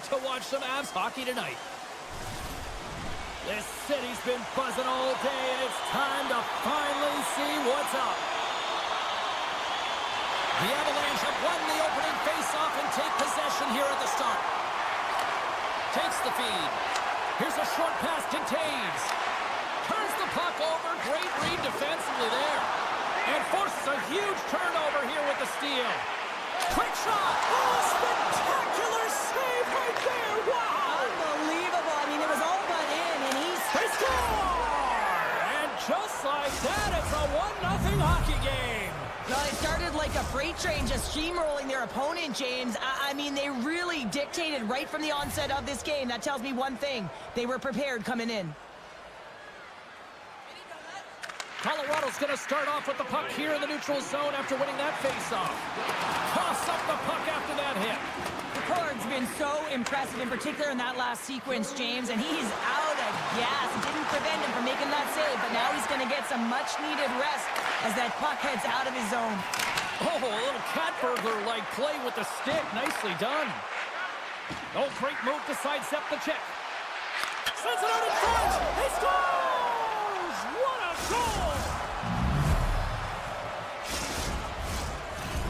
to watch some Avs hockey tonight. This city's been buzzing all day, and it's time to finally see what's up. The Avalanche have won the opening faceoff and take possession here at the start. Takes the feed. Here's a short pass to Taves. Turns the puck over. Great read defensively there. And forces a huge turnover here with the steal. Quick shot. Oh, spectacular save right there. Wow. Unbelievable. I mean, it was all but in, and They score! And just like that, it's a 1-0 hockey game. Well, it started like a freight train just steamrolling their opponent, James. I mean, they really dictated right from the onset of this game. That tells me one thing. They were prepared coming in. Colorado's going to start off with the puck here in the neutral zone after winning that faceoff. Toss up the puck after that hit. Picard's been so impressive, in particular in that last sequence, James, and he's out of gas. It didn't prevent him from making that save, but now he's going to get some much-needed rest as that puck heads out of his zone. Oh, a little cat burglar-like play with the stick. Nicely done. Oh, great move to sidestep the check. Sends it out in front. He scores! What a goal!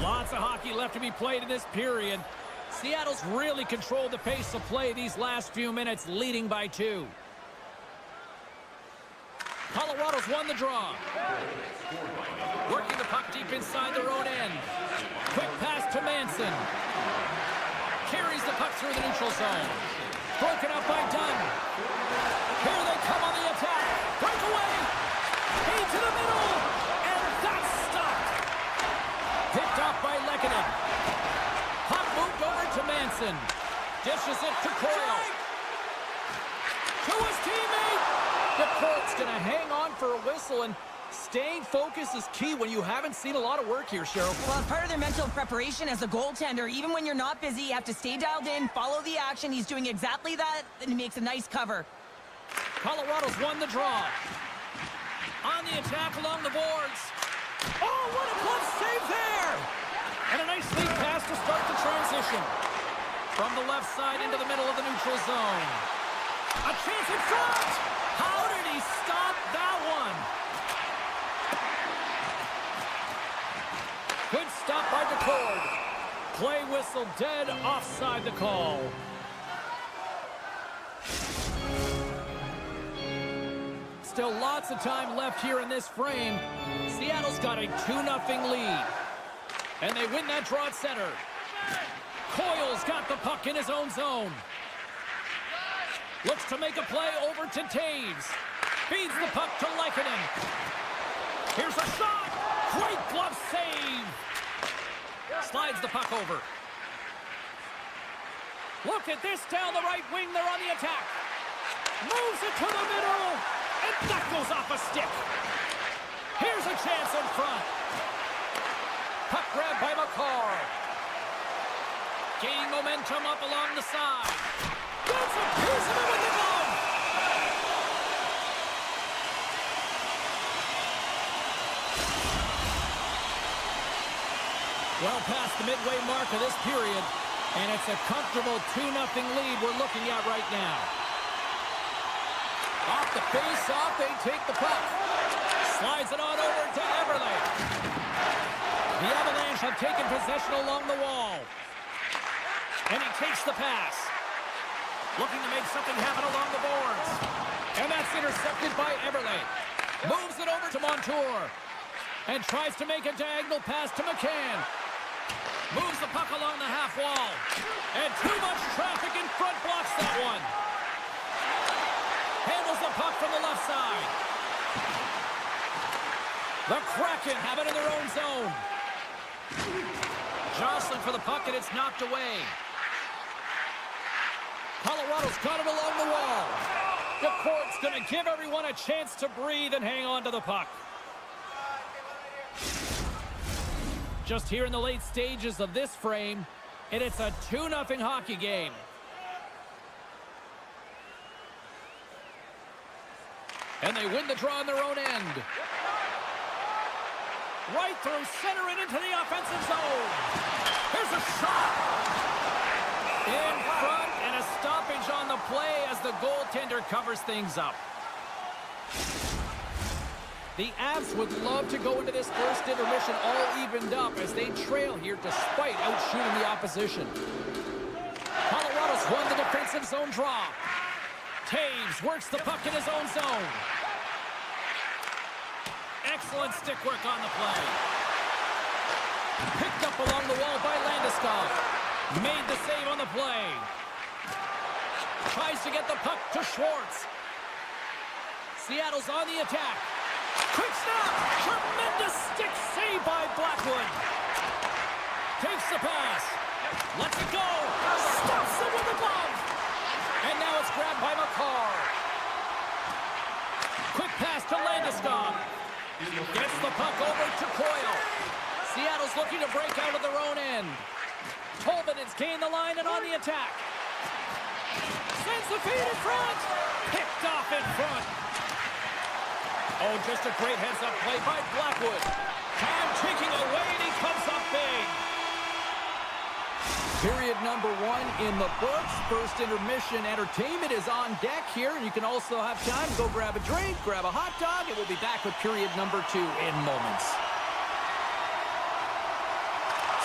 Lots of hockey left to be played in this period. Seattle's really controlled the pace of play these last few minutes, leading by 2. Colorado's won the draw. Working the puck deep inside their own end. Quick pass to Manson. Carries the puck through the neutral zone. Broken up by Dunn. Here they come on the attack. Breakaway. Feed to the middle. And that's stopped. Picked off by Lehkonen. Puck moved over to Manson. Dishes it to Coyle. To his teammate. The Colt's going to hang on for a whistle, and staying focused is key when you haven't seen a lot of work here, Cheryl. Well, it's part of their mental preparation as a goaltender. Even when you're not busy, you have to stay dialed in, follow the action. He's doing exactly that, and he makes a nice cover. Colorado's won the draw. On the attack along the boards. Oh, what a glove save there! And a nice lead pass to start the transition. From the left side into the middle of the neutral zone. A chance in front! How did he stop that one? Good stop by DeCord. Play whistle dead offside the call. Still lots of time left here in this frame. Seattle's got a 2-0 lead. And they win that draw at center. Coyle's got the puck in his own zone. Looks to make a play over to Taves. Feeds the puck to Lehkonen. Here's a shot. Great glove save. Slides the puck over. Look at this down the right wing. They're on the attack. Moves it to the middle. And that goes off a stick. Here's a chance in front. Puck grab by McCarr. Gaining momentum up along the side. Gets a piece of it with the glove. Well past the midway mark of this period, and it's a comfortable 2-0 lead we're looking at right now. Off the face-off, they take the puck. Slides it on over to Eberle. The Avalanche have taken possession along the wall. And he takes the pass. Looking to make something happen along the boards. And that's intercepted by Eberle. Moves it over to Montour. And tries to make a diagonal pass to McCann. Moves the puck along the half wall. And too much traffic in front blocks that one. Handles the puck from the left side. The Kraken have it in their own zone. Jostling for the puck, and it's knocked away. Colorado's got it along the wall. The court's going to give everyone a chance to breathe and hang on to the puck. Just here in the late stages of this frame, and it's a 2-0 hockey game. And they win the draw on their own end. Right through center and into the offensive zone. Here's a shot. In front and a goaltender covers things up. The Avs would love to go into this first intermission all evened up as they trail here despite outshooting the opposition. Colorado's won the defensive zone draw. Taves works the puck in his own zone. Excellent stick work on the play. Picked up along the wall by Landeskog. Made the save on the play. Tries to get the puck to Schwartz. Seattle's on the attack. Quick stop! Tremendous stick save by Blackwood. Takes the pass. Lets it go. Stops it with a glove. And now it's grabbed by McCarr. Quick pass to Landeskog. Gets the puck over to Coyle. Seattle's looking to break out of their own end. Tolman has gained the line and on the attack. Sends the feed in front. Picked off in front. Oh, just a great heads-up play by Blackwood. Time ticking away, and he comes up big. Period number 1 in the books. First intermission entertainment is on deck here, and you can also have time to go grab a drink, grab a hot dog, and we'll be back with period number 2 in moments.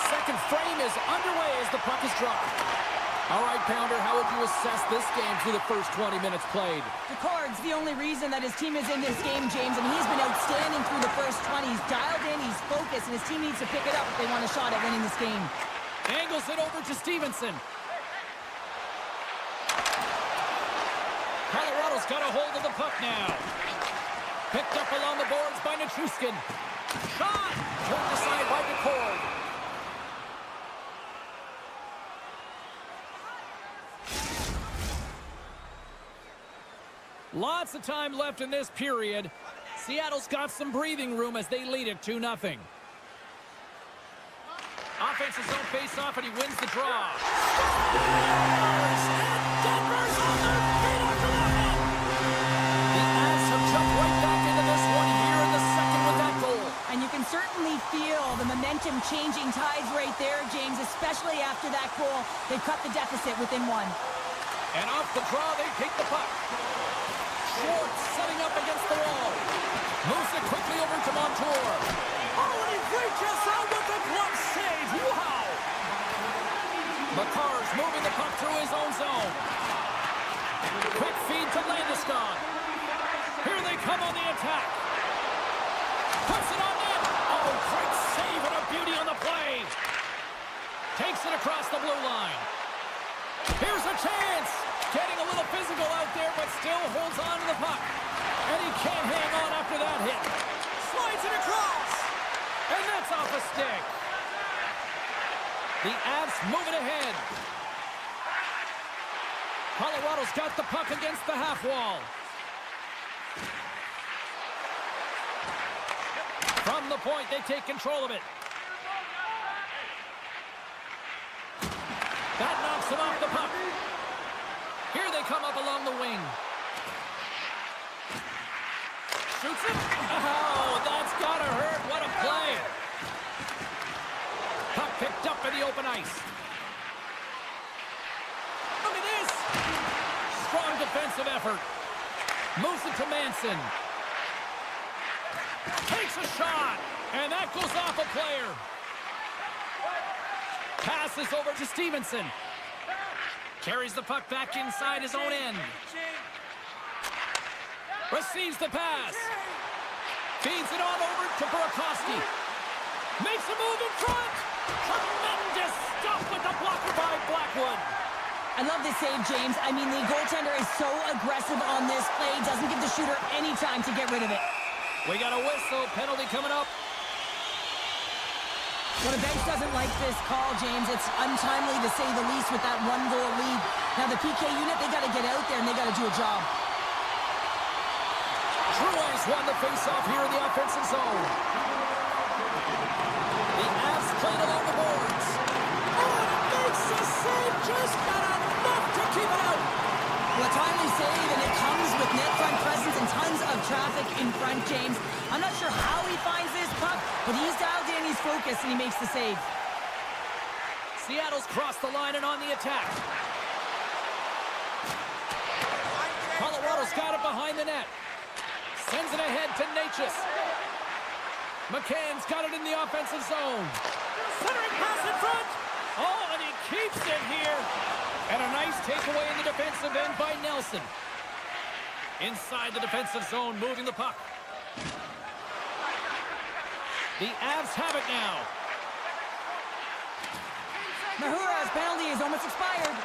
Second frame is underway as the puck is dropped. All right, Pounder, how would you assess this game through the first 20 minutes played? Decord's the only reason that his team is in this game, James, and he's been outstanding through the first 20. He's dialed in, he's focused, and his team needs to pick it up if they want a shot at winning this game. Angles it over to Stevenson. Colorado's got a hold of the puck now. Picked up along the boards by Nichushkin. Shot! Turned aside by Decord. Lots of time left in this period. Seattle's got some breathing room as they lead it 2-0. Offensive zone face-off, and he wins the draw. Denver's on their feet after that. The Avs have jumped right back into this one here in the second with that goal. And you can certainly feel the momentum changing tides right there, James, especially after that goal. They cut the deficit within 1. And off the draw, they take the puck. Schwartz setting up against the wall. Moves it quickly over to Montour. Oh, and he reaches out with a glove save. Wow! McCarr's moving the puck through his own zone. Quick feed to Landeskog. Here they come on the attack. Puts it on net. Oh, great save and a beauty on the play. Takes it across the blue line. Here's a chance. Getting a little physical out there, but still holds on to the puck. And he can't hang on after that hit. Slides it across. And that's off a stick. The Avs moving ahead. Colorado's got the puck against the half wall. From the point, they take control of it. That knocks him off the puck. Here they come up along the wing. Shoots it. Oh, that's gotta hurt. What a play. Puck picked up in the open ice. Look at this. Strong defensive effort. Moves it to Manson. Takes a shot. And that goes off a player. Passes over to Stevenson. Carries the puck back inside his own end. Receives the pass. Feeds it on over to Burakovsky. Makes a move in front. Tremendous stuff with the blocker by Blackwood. I love this save, James. I mean, the goaltender is so aggressive on this play. Doesn't give the shooter any time to get rid of it. We got a whistle. Penalty coming up. Well, the bench doesn't like this call, James. It's untimely to say the least with that 1-goal lead. Now, the PK unit, they got to get out there and they got to do a job. True's won the face-off here in the offensive zone. The Avs played along the boards. Oh, and it makes the save. Just got enough to keep it out. Well, a timely save, and it comes with net front presence and tons of traffic in front, James. I'm not sure how he finds this puck, but he's dialed in, he's focused, and he makes the save. Seattle's crossed the line and on the attack. got it behind the net. Sends it ahead to Natchez. McCann's got it in the offensive zone. Centering pass in front. Oh, and he keeps it here. And a nice takeaway in the defensive end by Nelson. Inside the defensive zone, moving the puck. The Avs have it now. Mahura's penalty is almost expired.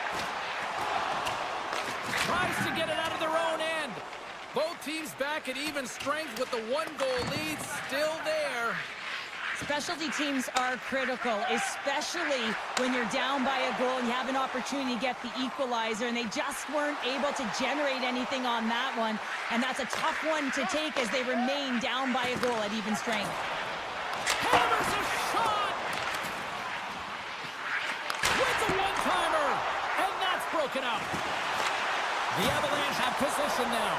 Tries to get it out of their own end. Both teams back at even strength with the one-goal lead still there. Specialty teams are critical, especially when you're down by a goal and you have an opportunity to get the equalizer, and they just weren't able to generate anything on that one. And that's a tough one to take as they remain down by a goal at even strength. Hammers a shot! With a one-timer! And that's broken up. The Avalanche have possession now.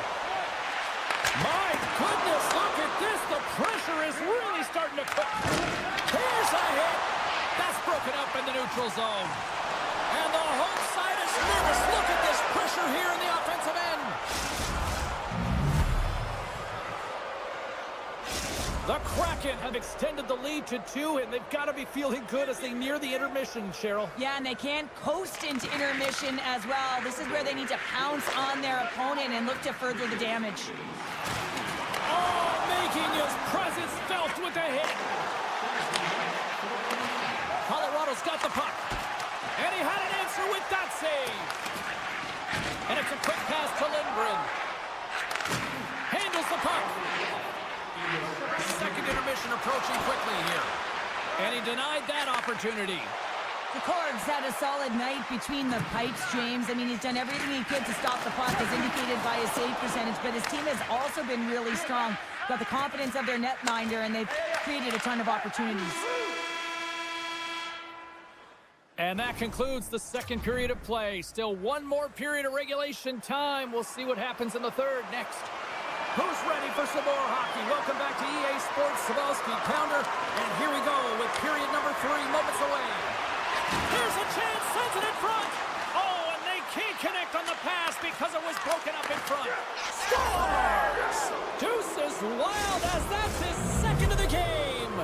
My goodness, look at this. The pressure is really starting to cook. Here's a hit. That's broken up in the neutral zone. And the home side is nervous. Look at this pressure here in the offensive end. The Kraken have extended the lead to 2, and they've got to be feeling good as they near the intermission, Cheryl. Yeah, and they can't coast into intermission as well. This is where they need to pounce on their opponent and look to further the damage. Oh, making his presence felt with a hit. Colorado's got the puck. And he had an answer with that save. And it's a quick pass to Lindgren. Handles the puck. Second intermission approaching quickly here. And he denied that opportunity. The Corgs had a solid night between the pipes, James. I mean, he's done everything he could to stop the puck, as indicated by his save percentage, but his team has also been really strong. Got the confidence of their netminder, and they've created a ton of opportunities. And that concludes the second period of play. Still one more period of regulation time. We'll see what happens in the third next. Who's ready for some more hockey? Welcome back to EA Sports Savalski Pounder. And here we go with period number 3 moments away. Here's a chance, sends it in front. Oh, and they can't connect on the pass because it was broken up in front. Scores! Deuce is wild as that's his second of the game.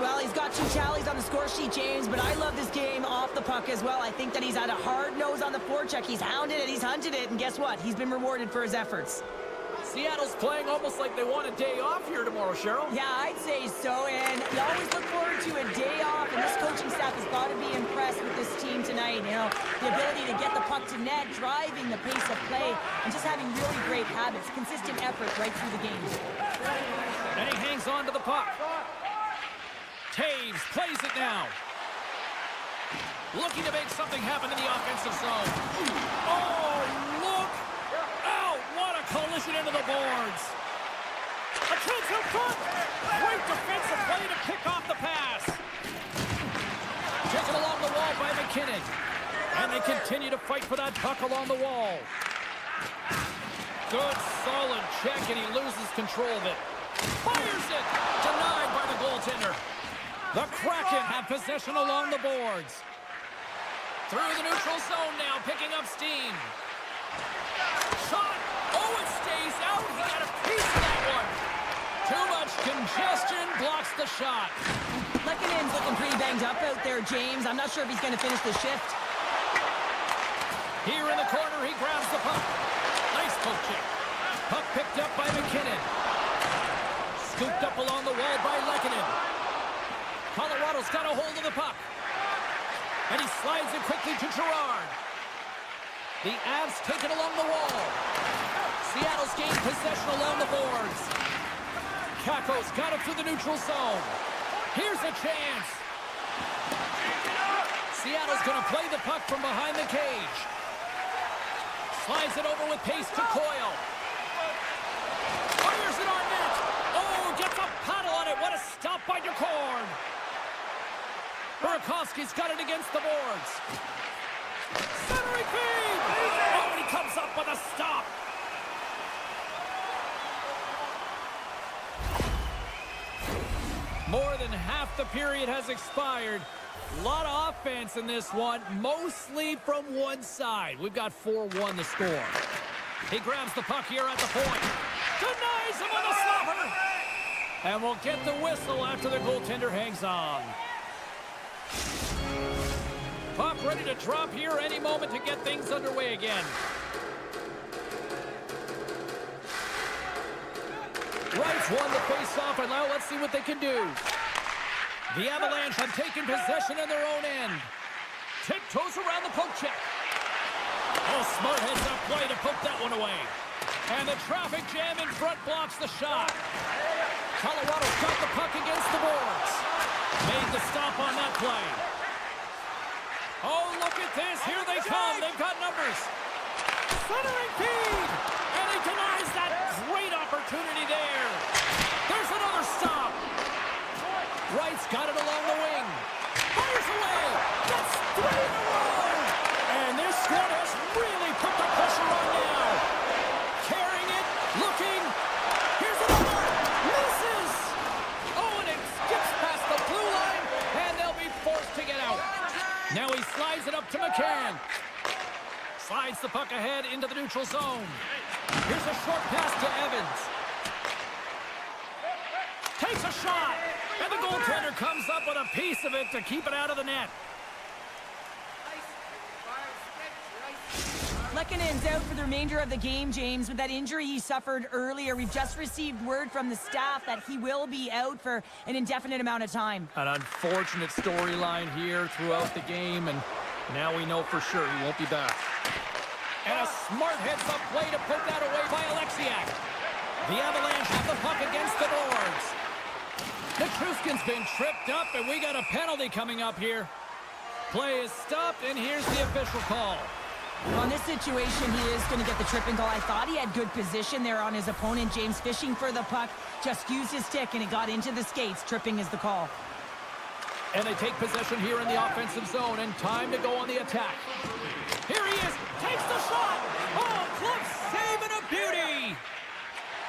Well, he's got 2 tallies on the score sheet, James, but I love this game off the puck as well. I think that he's had a hard nose on the forecheck. He's hounded it, he's hunted it, and guess what? He's been rewarded for his efforts. Seattle's playing almost like they want a day off here tomorrow, Cheryl. Yeah, I'd say so, and you always look forward to a day off, and this coaching staff has got to be impressed with this team tonight. You know, the ability to get the puck to net, driving the pace of play, and just having really great habits, consistent effort right through the game. And he hangs on to the puck. Taves plays it now. Looking to make something happen in the offensive zone. Oh, look! Oh, what a collision into the boards. A chance in front. Great defensive play to pick off the pass. Taken along the wall by McKinnon. And they continue to fight for that puck along the wall. Good, solid check, and he loses control of it. Fires it! Denied by the goaltender. The Kraken have possession along the boards. Through the neutral zone now, picking up steam. Shot! Oh, it stays out. He got a piece of that one. Too much congestion blocks the shot. Lekkonen's looking pretty banged up out there, James. I'm not sure if he's going to finish the shift. Here in the corner, he grabs the puck. Nice poke check. Puck picked up by McKinnon. Scooped up along the wall by Lekkonen. Colorado's got a hold of the puck. And he slides it quickly to Girard. The Avs take it along the wall. Seattle's gained possession along the boards. Kakko's got it through the neutral zone. Here's a chance. Seattle's going to play the puck from behind the cage. Slides it over with pace to Coyle. Fires it on net. Oh, gets a paddle on it. What a stop by DeCorn. Burakovsky's got it against the boards. Centering feed! Oh, and he comes up with a stop. More than half the period has expired. A lot of offense in this one, mostly from one side. We've got 4-1 the score. He grabs the puck here at the point. Denies him with a slapper. And we'll get the whistle after the goaltender hangs on. Puck ready to drop here any moment to get things underway again. Wrights won the face-off, and now let's see what they can do. The Avalanche have taken possession in their own end. Tiptoes around the poke check. Oh, smart heads-up play to put that one away. And the traffic jam in front blocks the shot. Colorado's got the puck against the boards. Made the stop on that play. Oh, look at this. Here they come. They've got numbers. Centering feed. And he denies that great opportunity there. There's another stop. Wright's got it along the wing. Fires away. That's 3 in a row. And this squad has really put the pressure on now. Carrying it. Looking. Here's another. Misses. Oh, and it skips past the blue line. And they'll be forced to get out. Now he slides it up to McCann. Slides the puck ahead into the neutral zone. Here's a short pass to Evans. Takes a shot. And the goaltender comes up with a piece of it to keep it out of the net. Lekkonen's out for the remainder of the game, James, with that injury he suffered earlier. We've just received word from the staff that he will be out for an indefinite amount of time. An unfortunate storyline here throughout the game, and now we know for sure he won't be back. And a smart heads-up play to put that away by Alexiak. The Avalanche have the puck against the boards. Nichushkin's been tripped up, and we got a penalty coming up here. Play is stopped, and here's the official call. Well, in this situation, he is going to get the tripping goal. I thought he had good position there on his opponent. James fishing for the puck, just used his stick, and it got into the skates. Tripping is the call. And they take possession here in the offensive zone, and time to go on the attack. Here he is, takes the shot. Oh, close save and a beauty.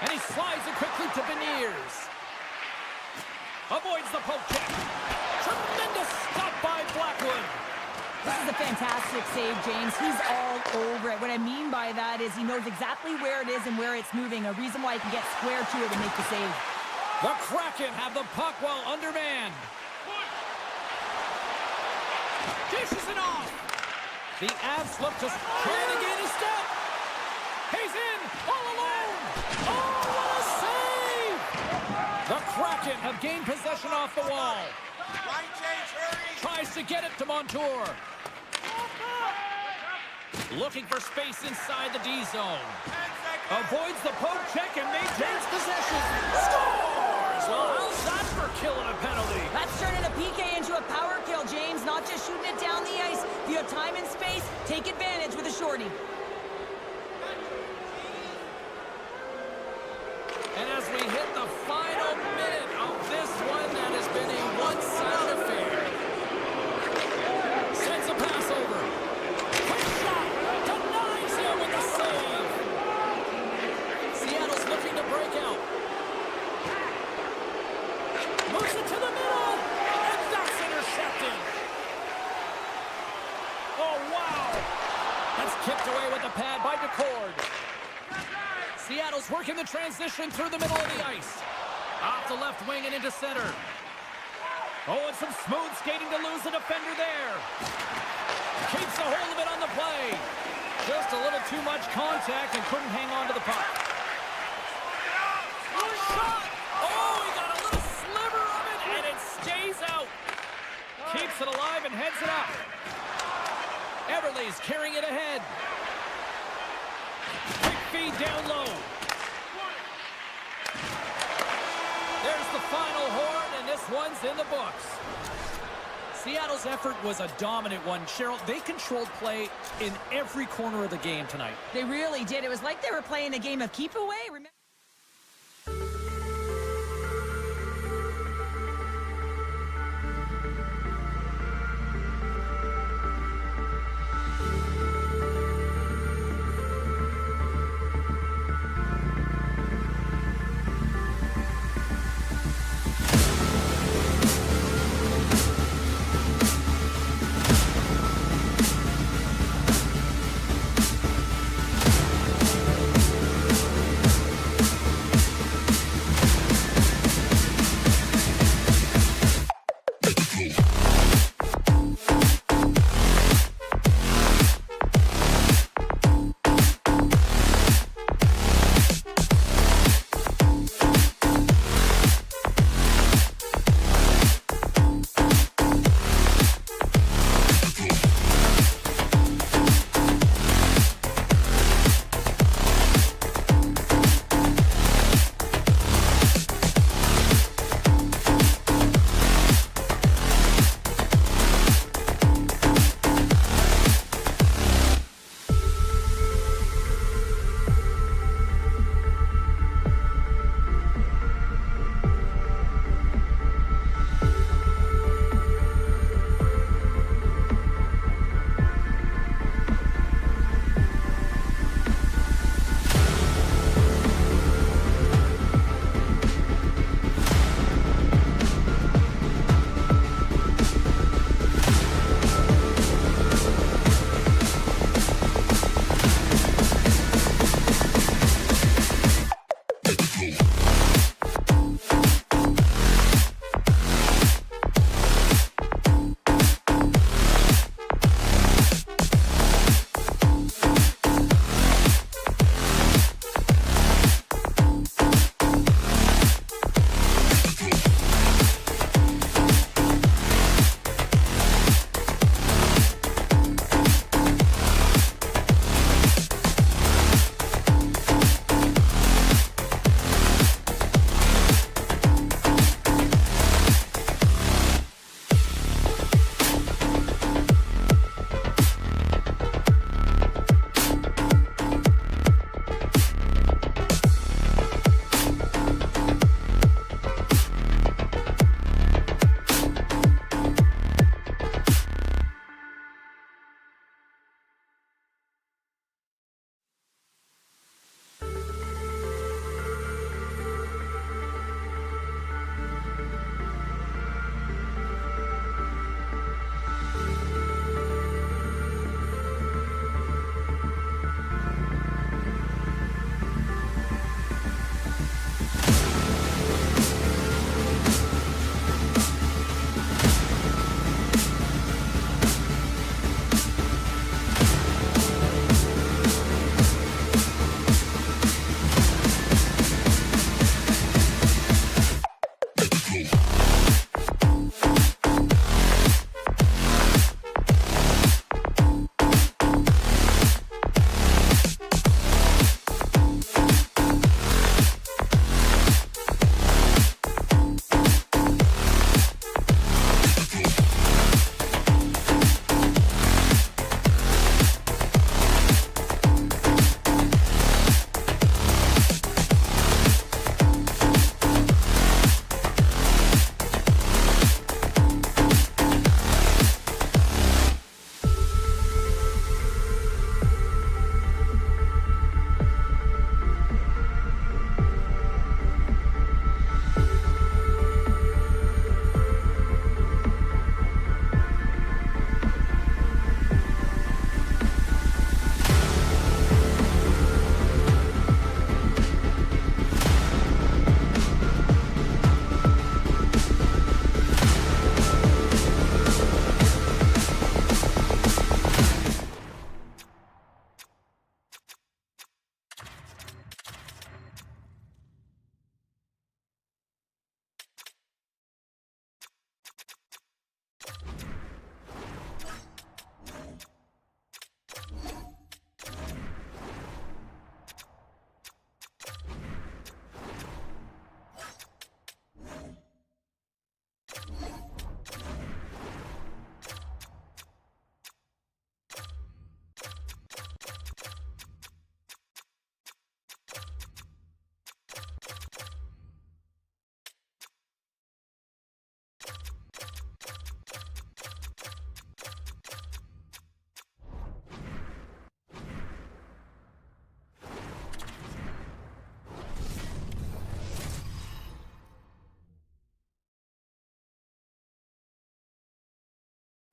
And he slides it quickly to Beniers. Avoids the poke check. Tremendous stop by Blackwood. This is a fantastic save, James. He's all over it. What I mean by that is he knows exactly where it is and where it's moving. A reason why he can get square to it and make the save. The Kraken have the puck while undermanned. Dishes it off. The Avs look to try to gain a step. He's in all alone. Oh, what a save! The Kraken have gained possession off the wall. Tries to get it to Montour. Looking for space inside the D zone. Avoids the poke check and maintains possession. Scores! Well, how's that for killing a penalty? That's turning a PK into a power kill, James. Not just shooting it down the ice. If you have time and space, take advantage with a shorty. And as we hit the final minute of this one, that has been a one-sided affair. Sends a pass over. Quick shot. Denies him with the save. Seattle's looking to break out. Moves it to the middle. And that's intercepted. Oh, wow. That's kicked away with the pad by DeCord. Seattle's working the transition through the middle of the ice. Off the left wing and into center. Oh, and some smooth skating to lose the defender there. Keeps a hold of it on the play. Just a little too much contact and couldn't hang on to the puck. Shot! Oh, he got a little sliver of it, and it stays out. Keeps it alive and heads it up. Everly's carrying it ahead. Quick feed down low. There's the final horn, and this one's in the books. Seattle's effort was a dominant one. Cheryl, they controlled play in every corner of the game tonight. They really did. It was like they were playing a game of keep away. Remember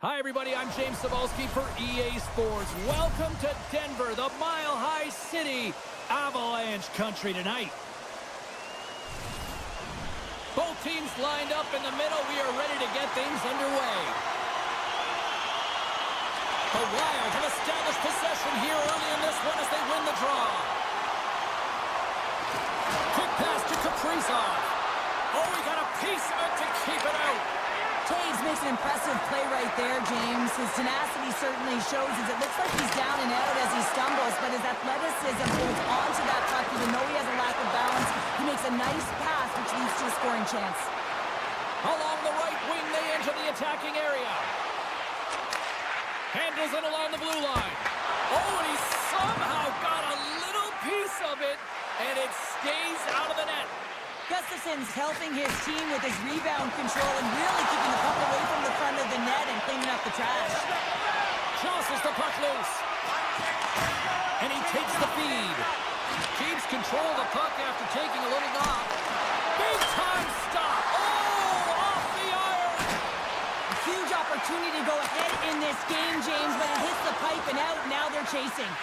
Hi, everybody. I'm James Cebulski for EA Sports. Welcome to Denver, the Mile High City, Avalanche country tonight. Both teams lined up in the middle. We are ready to get things underway. The Wild have established possession here early in this one as they win the draw. Quick pass to Kaprizov. Oh, he got a piece of it to keep it out. Toews makes an impressive play right there, James. His tenacity certainly shows as it looks like he's down and out as he stumbles, but his athleticism holds on to that puck even though he has a lack of balance. He makes a nice pass, which leads to a scoring chance. Along the right wing, they enter the attacking area. Handles it along the blue line. Oh, and he somehow got a little piece of it, and it stays out of the net. Gustafson's helping his team with his rebound control and really keeping the puck away from the front of the net and cleaning up the trash. Jostles the puck loose. And he takes the feed. Keeps control of the puck after taking a little knock. Big time stop. Oh, off the iron. A huge opportunity to go ahead in this game, James, but it hits the pipe and out. Now they're chasing.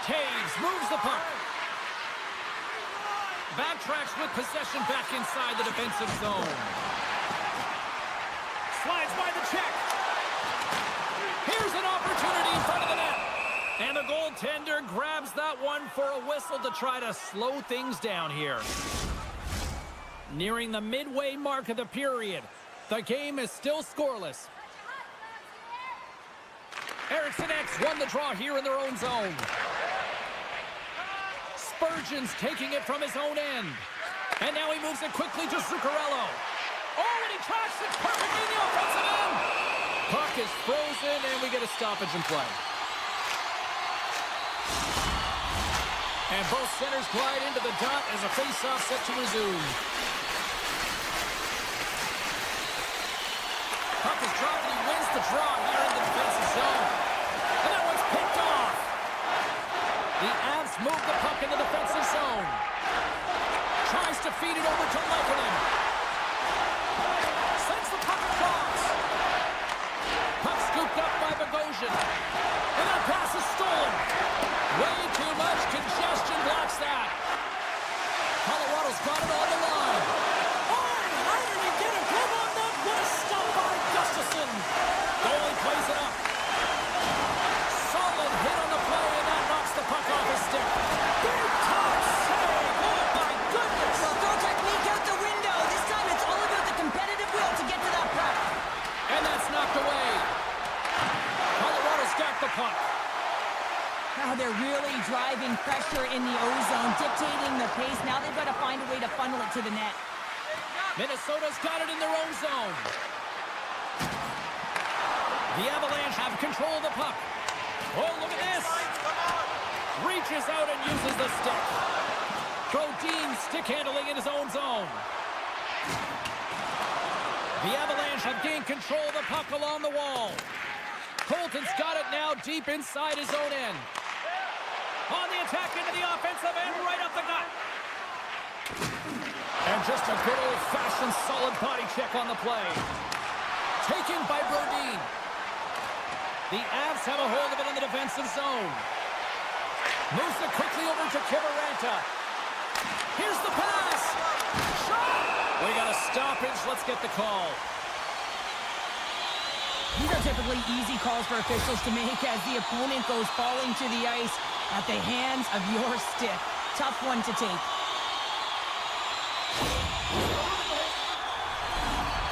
Toews moves the puck. Backtracks with possession back inside the defensive zone. Slides by the check. Here's an opportunity in front of the net. And the goaltender grabs that one for a whistle to try to slow things down here. Nearing the midway mark of the period, the game is still scoreless. Eriksson X won the draw here in their own zone. Spurgeon's taking it from his own end. And now he moves it quickly to Zuccarello. Oh, and he tracks it perfectly in the offensive end. Puck is frozen, and we get a stoppage in play. And both centers glide into the dot as a face-off set to resume. Puck is dropped, and he wins the draw here in the defensive zone. And that one's picked off. The Avs move the puck in the defensive zone. Tries to feed it over to Lehkonen. Sends the puck across. Puck scooped up by Bogosian. And that pass is stolen. Way too much congestion blocks that. Colorado's got it on the line. Oh, how did he get a grip on that? What a stop by Gustafson. Goalie plays it up. Solid hit on the play, and that knocks the puck off his stick. Big time save. Oh, my goodness. Well, throw technique out the window. This time it's all about the competitive will to get to that puck. And that's knocked away. Colorado's got the puck. Now they're really driving pressure in the O-zone, dictating the pace. Now they've got to find a way to funnel it to the net. Minnesota's got it in their own zone. The Avalanche have control of the puck. Oh, look at this. Reaches out and uses the stick. Brodin stick handling in his own zone. The Avalanche have gained control of the puck along the wall. Colton's got it now deep inside his own end. On the attack into the offensive end, right up the gut. And just a good old-fashioned solid body check on the play. Taken by Brodin. The Avs have a hold of it in the defensive zone. Moves it quickly over to Kiviranta. Here's the pass. Shot! We got a stoppage. Let's get the call. These are typically easy calls for officials to make as the opponent goes falling to the ice at the hands of your stick. Tough one to take.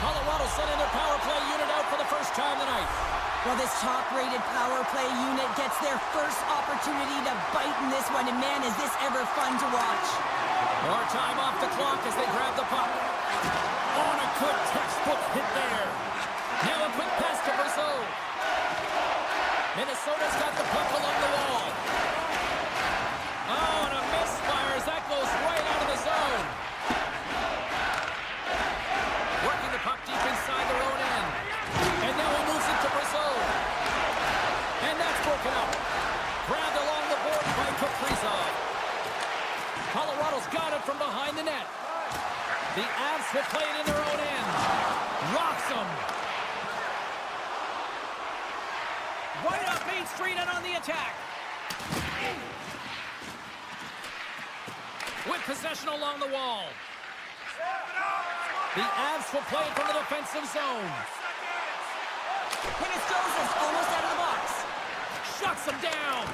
Colorado sending their power play unit out for the first time tonight. Well, this top-rated power play unit gets their first opportunity to bite in this one, and man, is this ever fun to watch. More time off the clock as they grab the puck. On a good textbook hit there. Now a quick pass to Brazil. Minnesota's got the puck along the wall. Oh, and a misfire as that goes right out of the zone. Working the puck deep inside their own end. And now he moves it to Brazil. And that's broken up. Grabbed along the board by Kaprizov. Colorado's got it from behind the net. The Avs will play it in their own end. Rocks them. Right up Main Street and on the attack. With possession along the wall. The Avs will play it from the defensive zone. And it's Joseph almost out of the box. Shuts them down.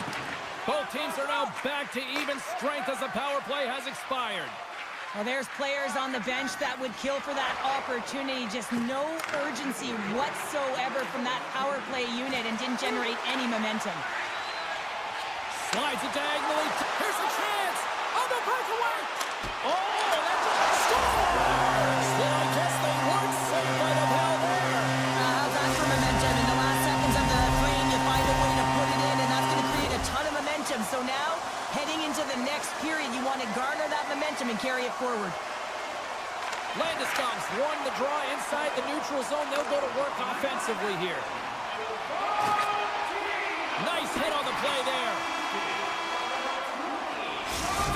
Both teams are now back to even strength as the power play has expired. Well, there's players on the bench that would kill for that opportunity. Just no urgency whatsoever from that power play unit and didn't generate any momentum. Slides it diagonally. Here's a chance. On the breakaway. Oh, that's scores! Well, I guess they weren't safe by the hell there. How's that for momentum? In the last seconds of the frame, you find a way to put it in, and that's going to create a ton of momentum. So now, heading into the next period, you want to garner that momentum and carry it forward. Landeskog's won the draw inside the neutral zone. They'll go to work offensively here. Nice hit on the play there.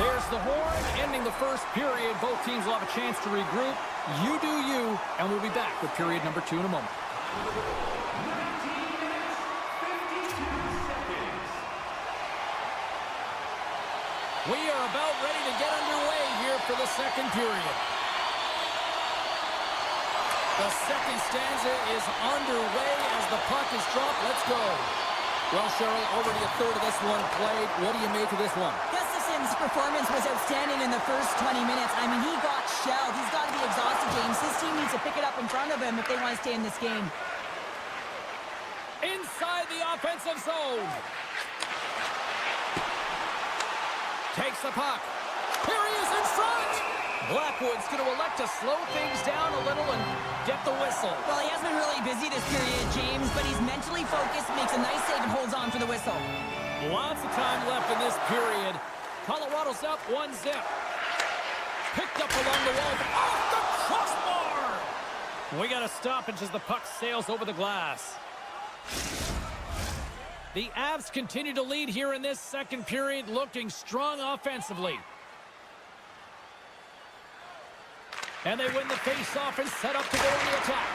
There's the horn, ending the first period. Both teams will have a chance to regroup. You do you, and we'll be back with period number 2 in a moment. We are about ready to get underway here for the second period. The second stanza is underway as the puck is dropped. Let's go. Well, Cheryl, already a third of this one played. What do you make of this one? Gustafson's performance was outstanding in the first 20 minutes. I mean, he got shelled. He's got to be exhausted, James. His team needs to pick it up in front of him if they want to stay in this game. Inside the offensive zone. Takes the puck. Here he is in front. Blackwood's going to elect to slow things down a little and get the whistle. Well, he has been really busy this period, James, but he's mentally focused, makes a nice save, and holds on for the whistle. Lots of time left in this period. Colorado's up 1-0. Picked up along the wall. Off the crossbar! We got a stoppage as the puck sails over the glass. The Avs continue to lead here in this second period, looking strong offensively. And they win the face-off and set up to go on the attack.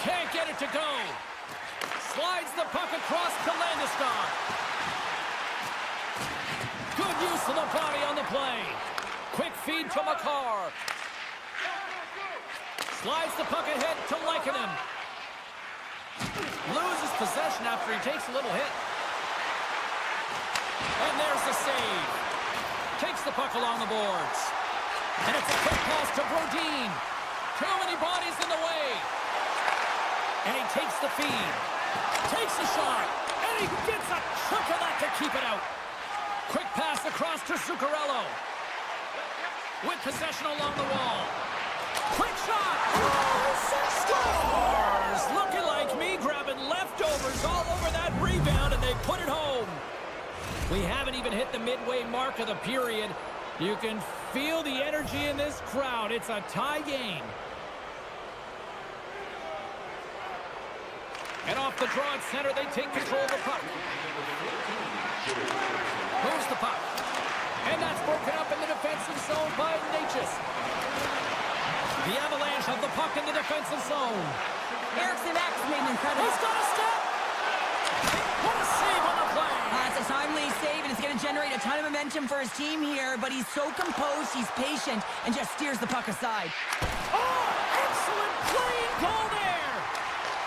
Can't get it to go. Slides the puck across to Landeskog. Good use of the body on the play. Quick feed to Makar. Slides the puck ahead to Lekanen. Loses possession after he takes a little hit. And there's the save. Takes the puck along the boards. And it's a quick pass to Brodin. Too many bodies in the way. And he takes the feed. Takes the shot. And he gets a chunk of that to keep it out. Quick pass across to Zuccarello. With possession along the wall. Quick shot. Scores! Looking like me, grabbing leftovers all over that rebound, and they put it home. We haven't even hit the midway mark of the period. You can feel the energy in this crowd. It's a tie game. And off the draw at center, they take control of the puck. Moves the puck. And that's broken up in the defensive zone by Natchez. The Avalanche have the puck in the defensive zone. Eriksson X made an incredible. He's got a step. What a save on the play. It's a timely save, and it's going to generate a ton of momentum for his team here, but he's so composed, he's patient, and just steers the puck aside. Oh, excellent playing goal there.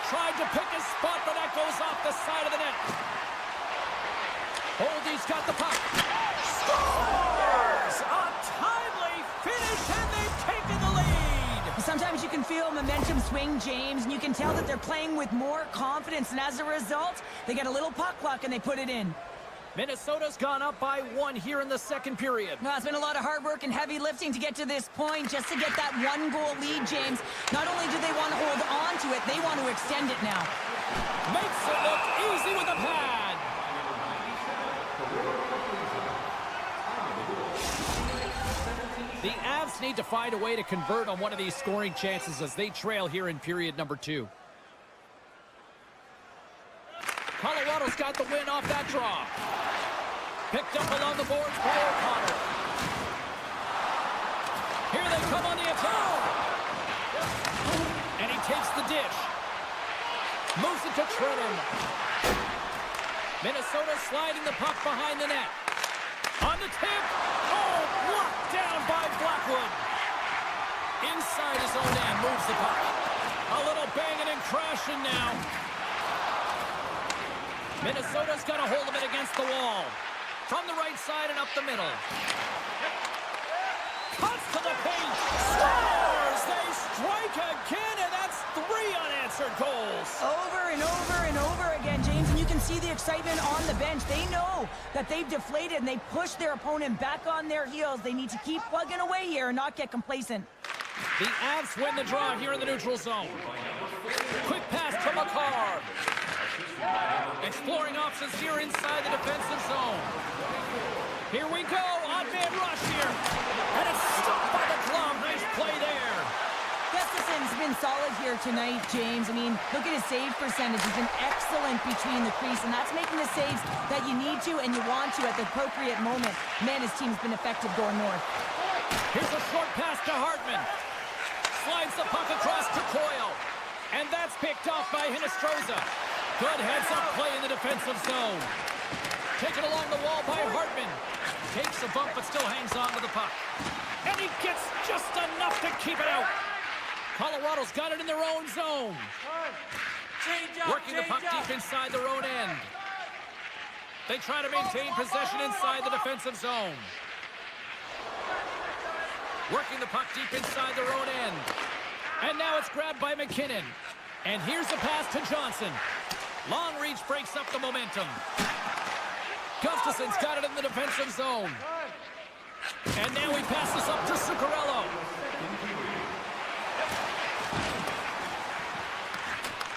Tried to pick his spot, but that goes off the side of the net. Holdy's got the puck. Scores! A timely finish, and they've taken the lead. Sometimes you can feel momentum swing, James, and you can tell that they're playing with more confidence, and as a result, they get a little puck luck and they put it in. Minnesota's gone up by 1 here in the second period. Well, it's been a lot of hard work and heavy lifting to get to this point, just to get that 1-goal lead, James. Not only do they want to hold on to it, they want to extend it now. Makes it look easy with a pad. The Avs need to find a way to convert on one of these scoring chances as they trail here in period number 2. Colorado's got the win off that draw. Picked up along the boards by O'Connor. Here they they come on the attack. And he takes the dish. Moves it to Trenton. Minnesota sliding the puck behind the net. On the tip. Oh, blocked down by Blackwood. Inside his own end, moves the puck. A little banging and crashing now. Minnesota's got a hold of it against the wall. From the right side and up the middle. Cuts to the paint. Scores! They strike again, and that's 3 unanswered goals. Over and over and over again, James, and you can see the excitement on the bench. They know that they've deflated, and they push their opponent back on their heels. They need to keep plugging away here and not get complacent. The Avs win the draw here in the neutral zone. Quick pass to McCarr. Exploring options here inside the defensive zone. Here we go, odd-man rush here. And it's stopped by the glove. Nice play there. Gustafson's been solid here tonight, James. I mean, look at his save percentage. He's been excellent between the crease, and that's making the saves that you need to and you want to at the appropriate moment. Man, his team's been effective going north. Here's a short pass to Hartman. Slides the puck across to Coyle. And that's picked off by Hinostroza. Good heads-up play in the defensive zone. Taken along the wall by Hartman. Takes a bump but still hangs on to the puck. And he gets just enough to keep it out. Colorado's got it in their own zone. Working the puck deep inside their own end. They try to maintain possession inside the defensive zone. Working the puck deep inside their own end. And now it's grabbed by McKinnon. And here's the pass to Johnson. Long reach breaks up the momentum. Gustafson's got it in the defensive zone. And now he passes up to Zuccarello.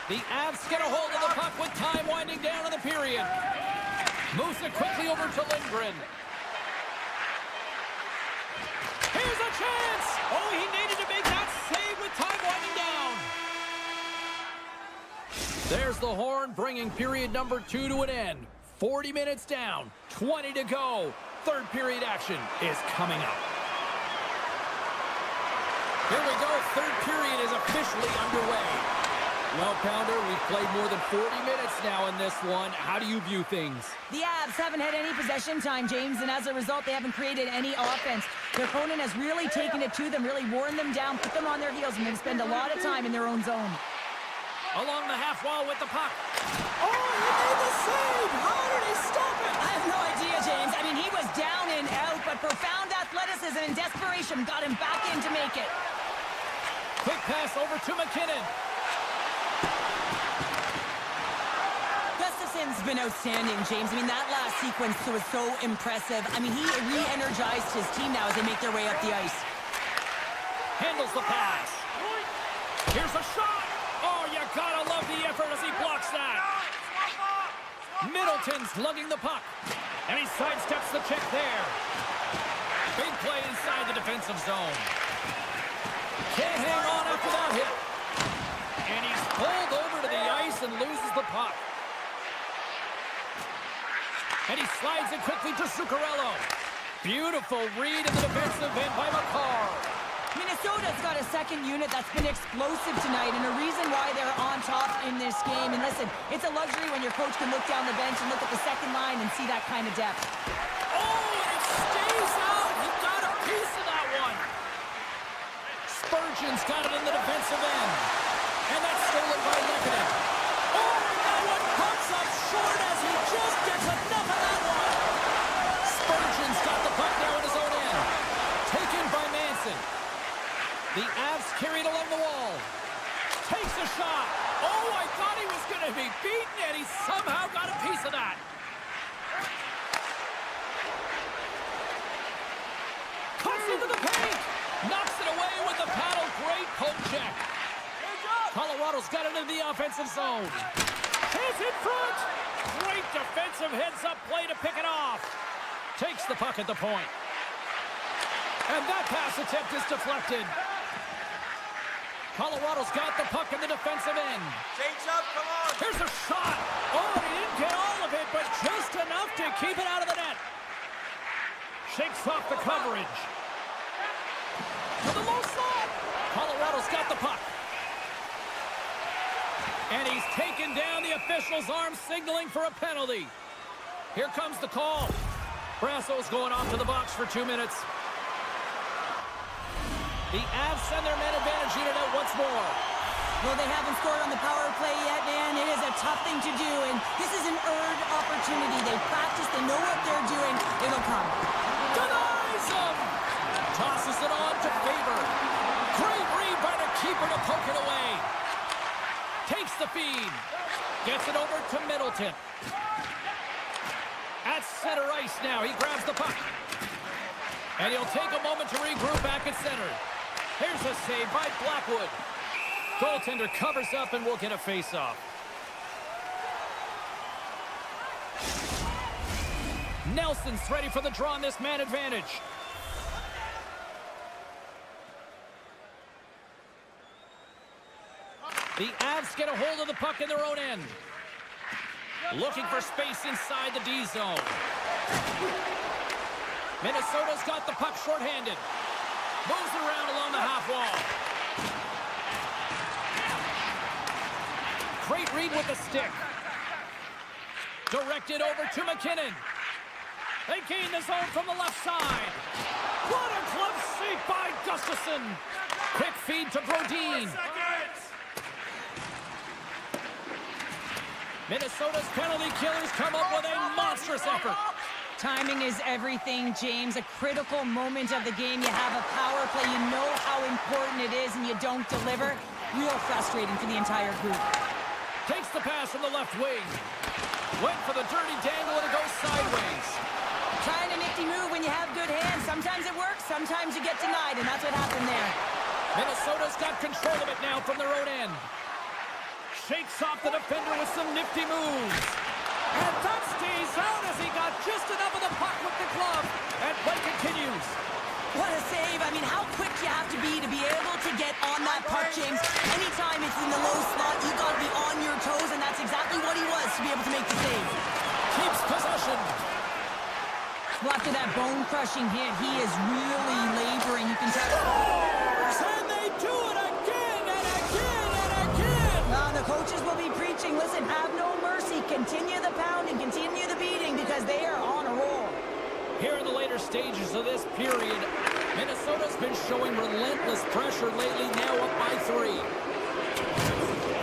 The Avs get a hold of the puck with time winding down in the period. Moves it quickly over to Lindgren. Here's a chance! Oh, he needed to make that save with time winding down. There's the horn, bringing period number 2 to an end. 40 minutes down, 20 to go. Third period action is coming up. Here we go, third period is officially underway. Well, Pounder, we've played more than 40 minutes now in this one. How do you view things? The Avs haven't had any possession time, James, and as a result, they haven't created any offense. Their opponent has really taken it to them, really worn them down, put them on their heels, and they've spent a lot of time in their own zone. Along the half wall with the puck. Oh, he made the save! How did he stop it? I have no idea, James. I mean, he was down and out, but profound athleticism and desperation got him back in to make it. Quick pass over to McKinnon. Gustafson's been outstanding, James. I mean, that last sequence was so impressive. I mean, he re-energized his team now as they make their way up the ice. Handles the pass. Here's a shot. Oh, you gotta love the effort as he blocks that. Middleton's lugging the puck. And he sidesteps the check there. Big play inside the defensive zone. Can't hang on after that hit. And he's pulled over to the ice and loses the puck. And he slides it quickly to Zuccarello. Beautiful read in the defensive end by McCarr. Minnesota's got a second unit that's been explosive tonight, and a reason why they're on top in this game. And listen, it's a luxury when your coach can look down the bench and look at the second line and see that kind of depth. Oh, it stays out. He got a piece of that one. Spurgeon's got it in the defensive end. And that's stolen by Lehkonen. Oh, that one comes up short as he just gets enough of that one. Spurgeon's got the puck now in his own end. Taken by Manson. The Avs carried along the wall. Takes a shot. Oh, I thought he was going to be beaten, and he somehow got a piece of that. Cuts into the paint. Knocks it away with the paddle. Great poke check. Colorado's got it into the offensive zone. He's in front. Great defensive heads-up play to pick it off. Takes the puck at the point. And that pass attempt is deflected. Colorado's got the puck in the defensive end. Change up, come on. Here's a shot. Oh, he didn't get all of it, but just enough to keep it out of the net. Shakes off the coverage. To the puck. And he's taken down. The official's arm signaling for a penalty. Here comes the call. Brasso's going off to the box for 2 minutes. The Avs send their man advantage unit out once more. Well, they haven't scored on the power play yet, man. It is a tough thing to do, and this is an earned opportunity. They practice, they know what they're doing. It'll come. Denies him! Tosses it on to Faber. Great read by the keeper to poke it away. Takes the feed. Gets it over to Middleton. At center ice now. He grabs the puck. And he'll take a moment to regroup back at center. Here's a save by Blackwood. Goaltender covers up and will get a face-off. Nelson's ready for the draw on this man advantage. The Avs get a hold of the puck in their own end. Looking for space inside the D zone. Minnesota's got the puck shorthanded. Moves it around along the half wall. Great read with the stick. Directed over to McKinnon. They gain the zone from the left side. What a glove save by Gustafsson. Quick feed to Brodin. Minnesota's penalty killers come up with a monstrous effort. Timing is everything, James. A critical moment of the game. You have a power play. You know how important it is, and you don't deliver. Real frustrating for the entire group. Takes the pass from the left wing. Went for the dirty dangle, and it goes sideways. Trying a nifty move when you have good hands. Sometimes it works, sometimes you get denied, and that's what happened there. Minnesota's got control of it now from their own end. Shakes off the defender with some nifty moves. And that stays out as he got just enough of the puck with the glove. And play continues. What a save. I mean, how quick you have to be able to get on that puck, James. Anytime it's in the low slot, you got to be on your toes, and that's exactly what he was to be able to make the save. Keeps possession. Well, after that bone-crushing hit, he is really laboring. You can tell. And they do it again and again and again. The coaches will be preaching, listen, have no mercy. Continue the pounding, continue the beating, because they are on a roll. Here in the later stages of this period, Minnesota's been showing relentless pressure lately, now up by 3.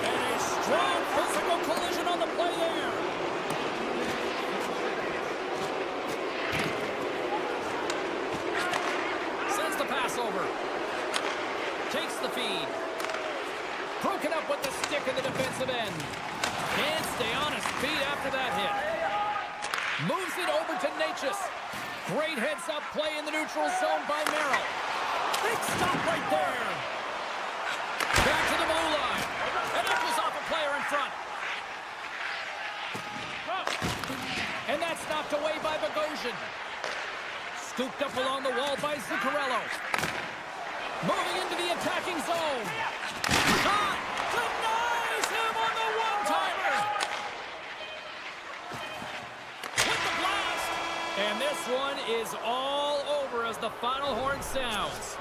And a strong physical collision on the play there. Sends the pass over. Takes the feed. Broken up with the stick in the defensive end. Can't stay on his feet after that hit. Moves it over to Natchez. Great heads-up play in the neutral zone by Merrill. Big stop right there. Back to the blue line. And it was off a player in front. And that's knocked away by Bogosian. Scooped up along the wall by Zuccarello. Moving into the attacking zone. Shot! Denies him on the one-timer! With the blast! And this one is all over as the final horn sounds.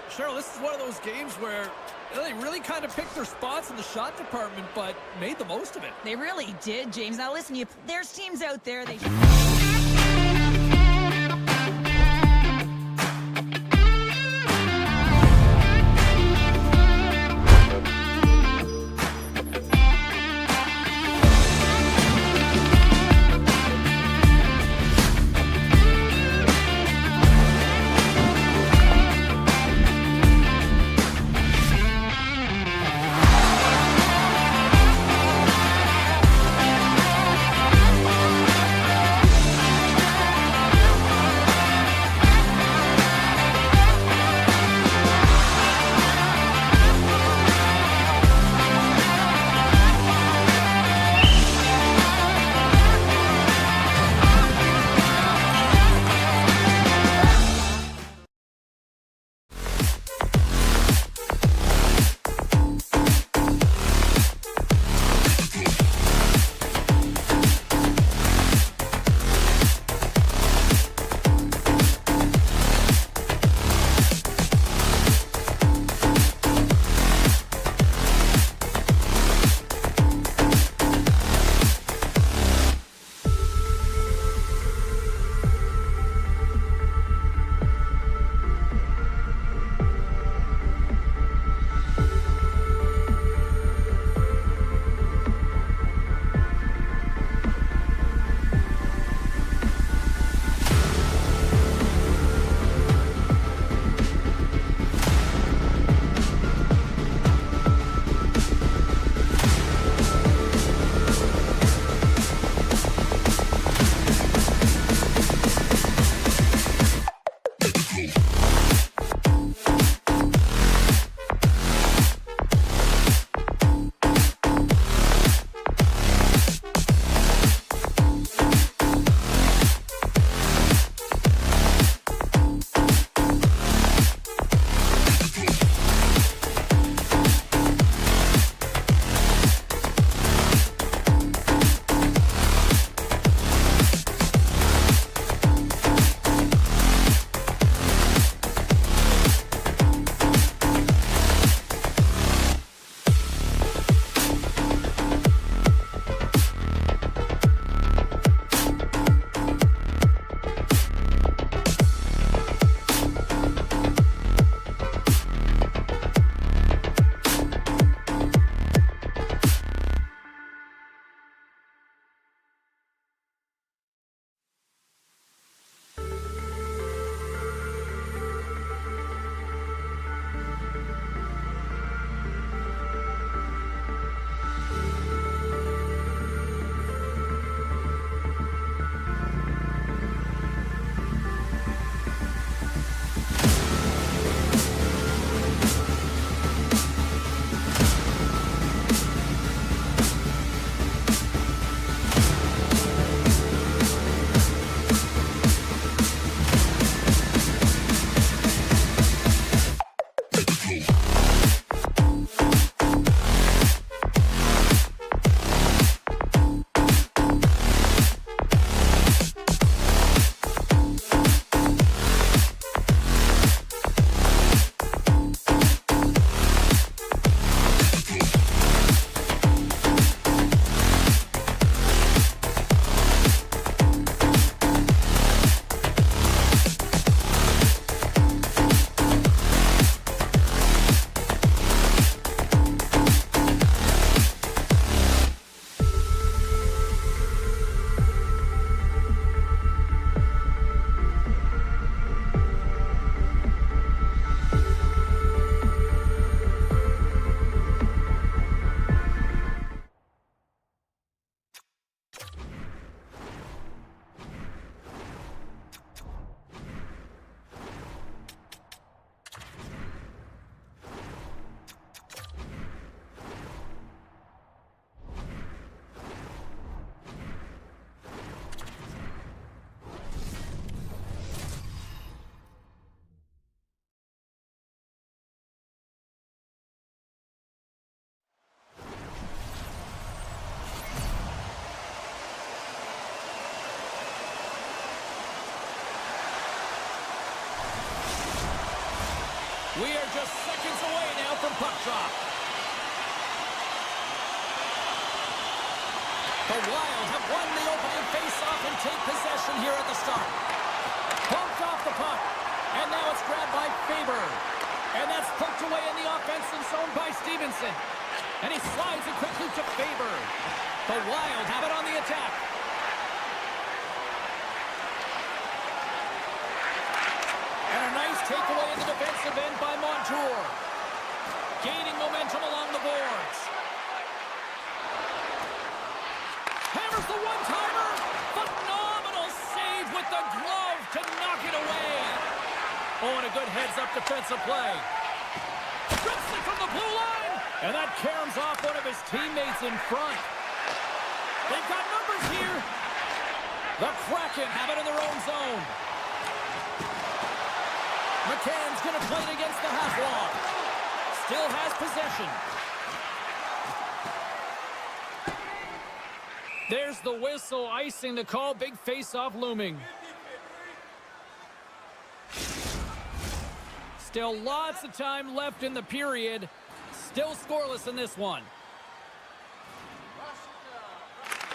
Cheryl, this is one of those games where they really kind of picked their spots in the shot department, but made the most of it. They really did, James. Now listen, there's teams out there, they... We are just seconds away now from puck drop. The Wild have won the opening face-off and take possession here at the start. Bumped off the puck, and now it's grabbed by Faber. And that's poked away in the offensive zone by Stevenson. And he slides it quickly to Faber. The Wild have it on the attack. And a nice takeaway in the defensive end by Montour. Gaining momentum along the boards. Hammers the one-timer. Phenomenal save with the glove to knock it away. Oh, and a good heads-up defensive play. Rips it from the blue line. And that caroms off one of his teammates in front. They've got numbers here. The Kraken have it in their own zone. McCann's going to play it against the half wall. Still has possession. There's the whistle, icing the call. Big face-off looming. Still lots of time left in the period. Still scoreless in this one.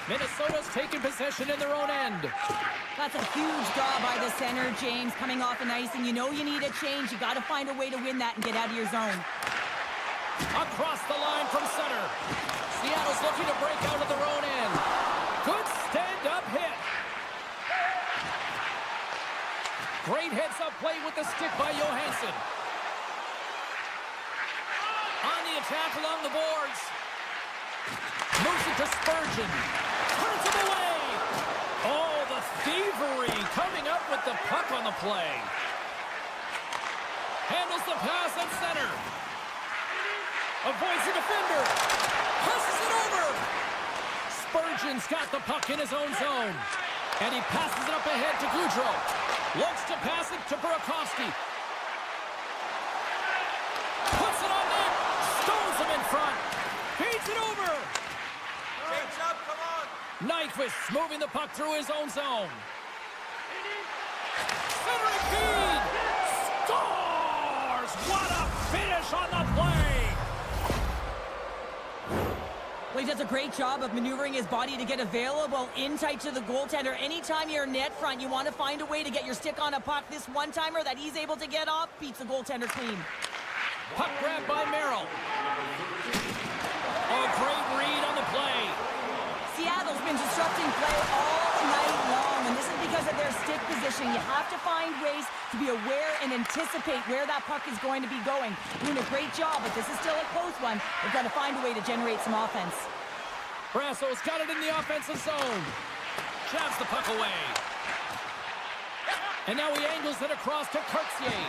Minnesota's taking possession in their own end. That's a huge draw by the center, James, coming off an icing. You know you need a change. You got to find a way to win that and get out of your zone. Across the line from center. Seattle's looking to break out of their own end. Good stand-up hit. Great heads-up play with the stick by Johansson. On the attack along the boards. Moves it to Spurgeon. Turns him away. Oh, the thievery coming up with the puck on the play. Handles the pass at center. Avoids the defender. Passes it over. Spurgeon's got the puck in his own zone. And he passes it up ahead to Goudreau. Looks to pass it to Burakovsky. Puts it on net. Stones him in front. Feeds it over. James up, come on. Nyquist moving the puck through his own zone. Centering feed. Scores! What a finish on the play. Well, he does a great job of maneuvering his body to get available in tight to the goaltender. Anytime you're net front, you want to find a way to get your stick on a puck. This one-timer that he's able to get off beats the goaltender clean. Puck grab by Merrill. Oh, great read on the play. Seattle's been disrupting play all night long, and this is because of their stick position. You have to find ways to be aware and anticipate where that puck is going to be going. Doing a great job, but this is still a close one. They've got to find a way to generate some offense. Brasso's got it in the offensive zone. Jabs the puck away. And now he angles it across to Cartier.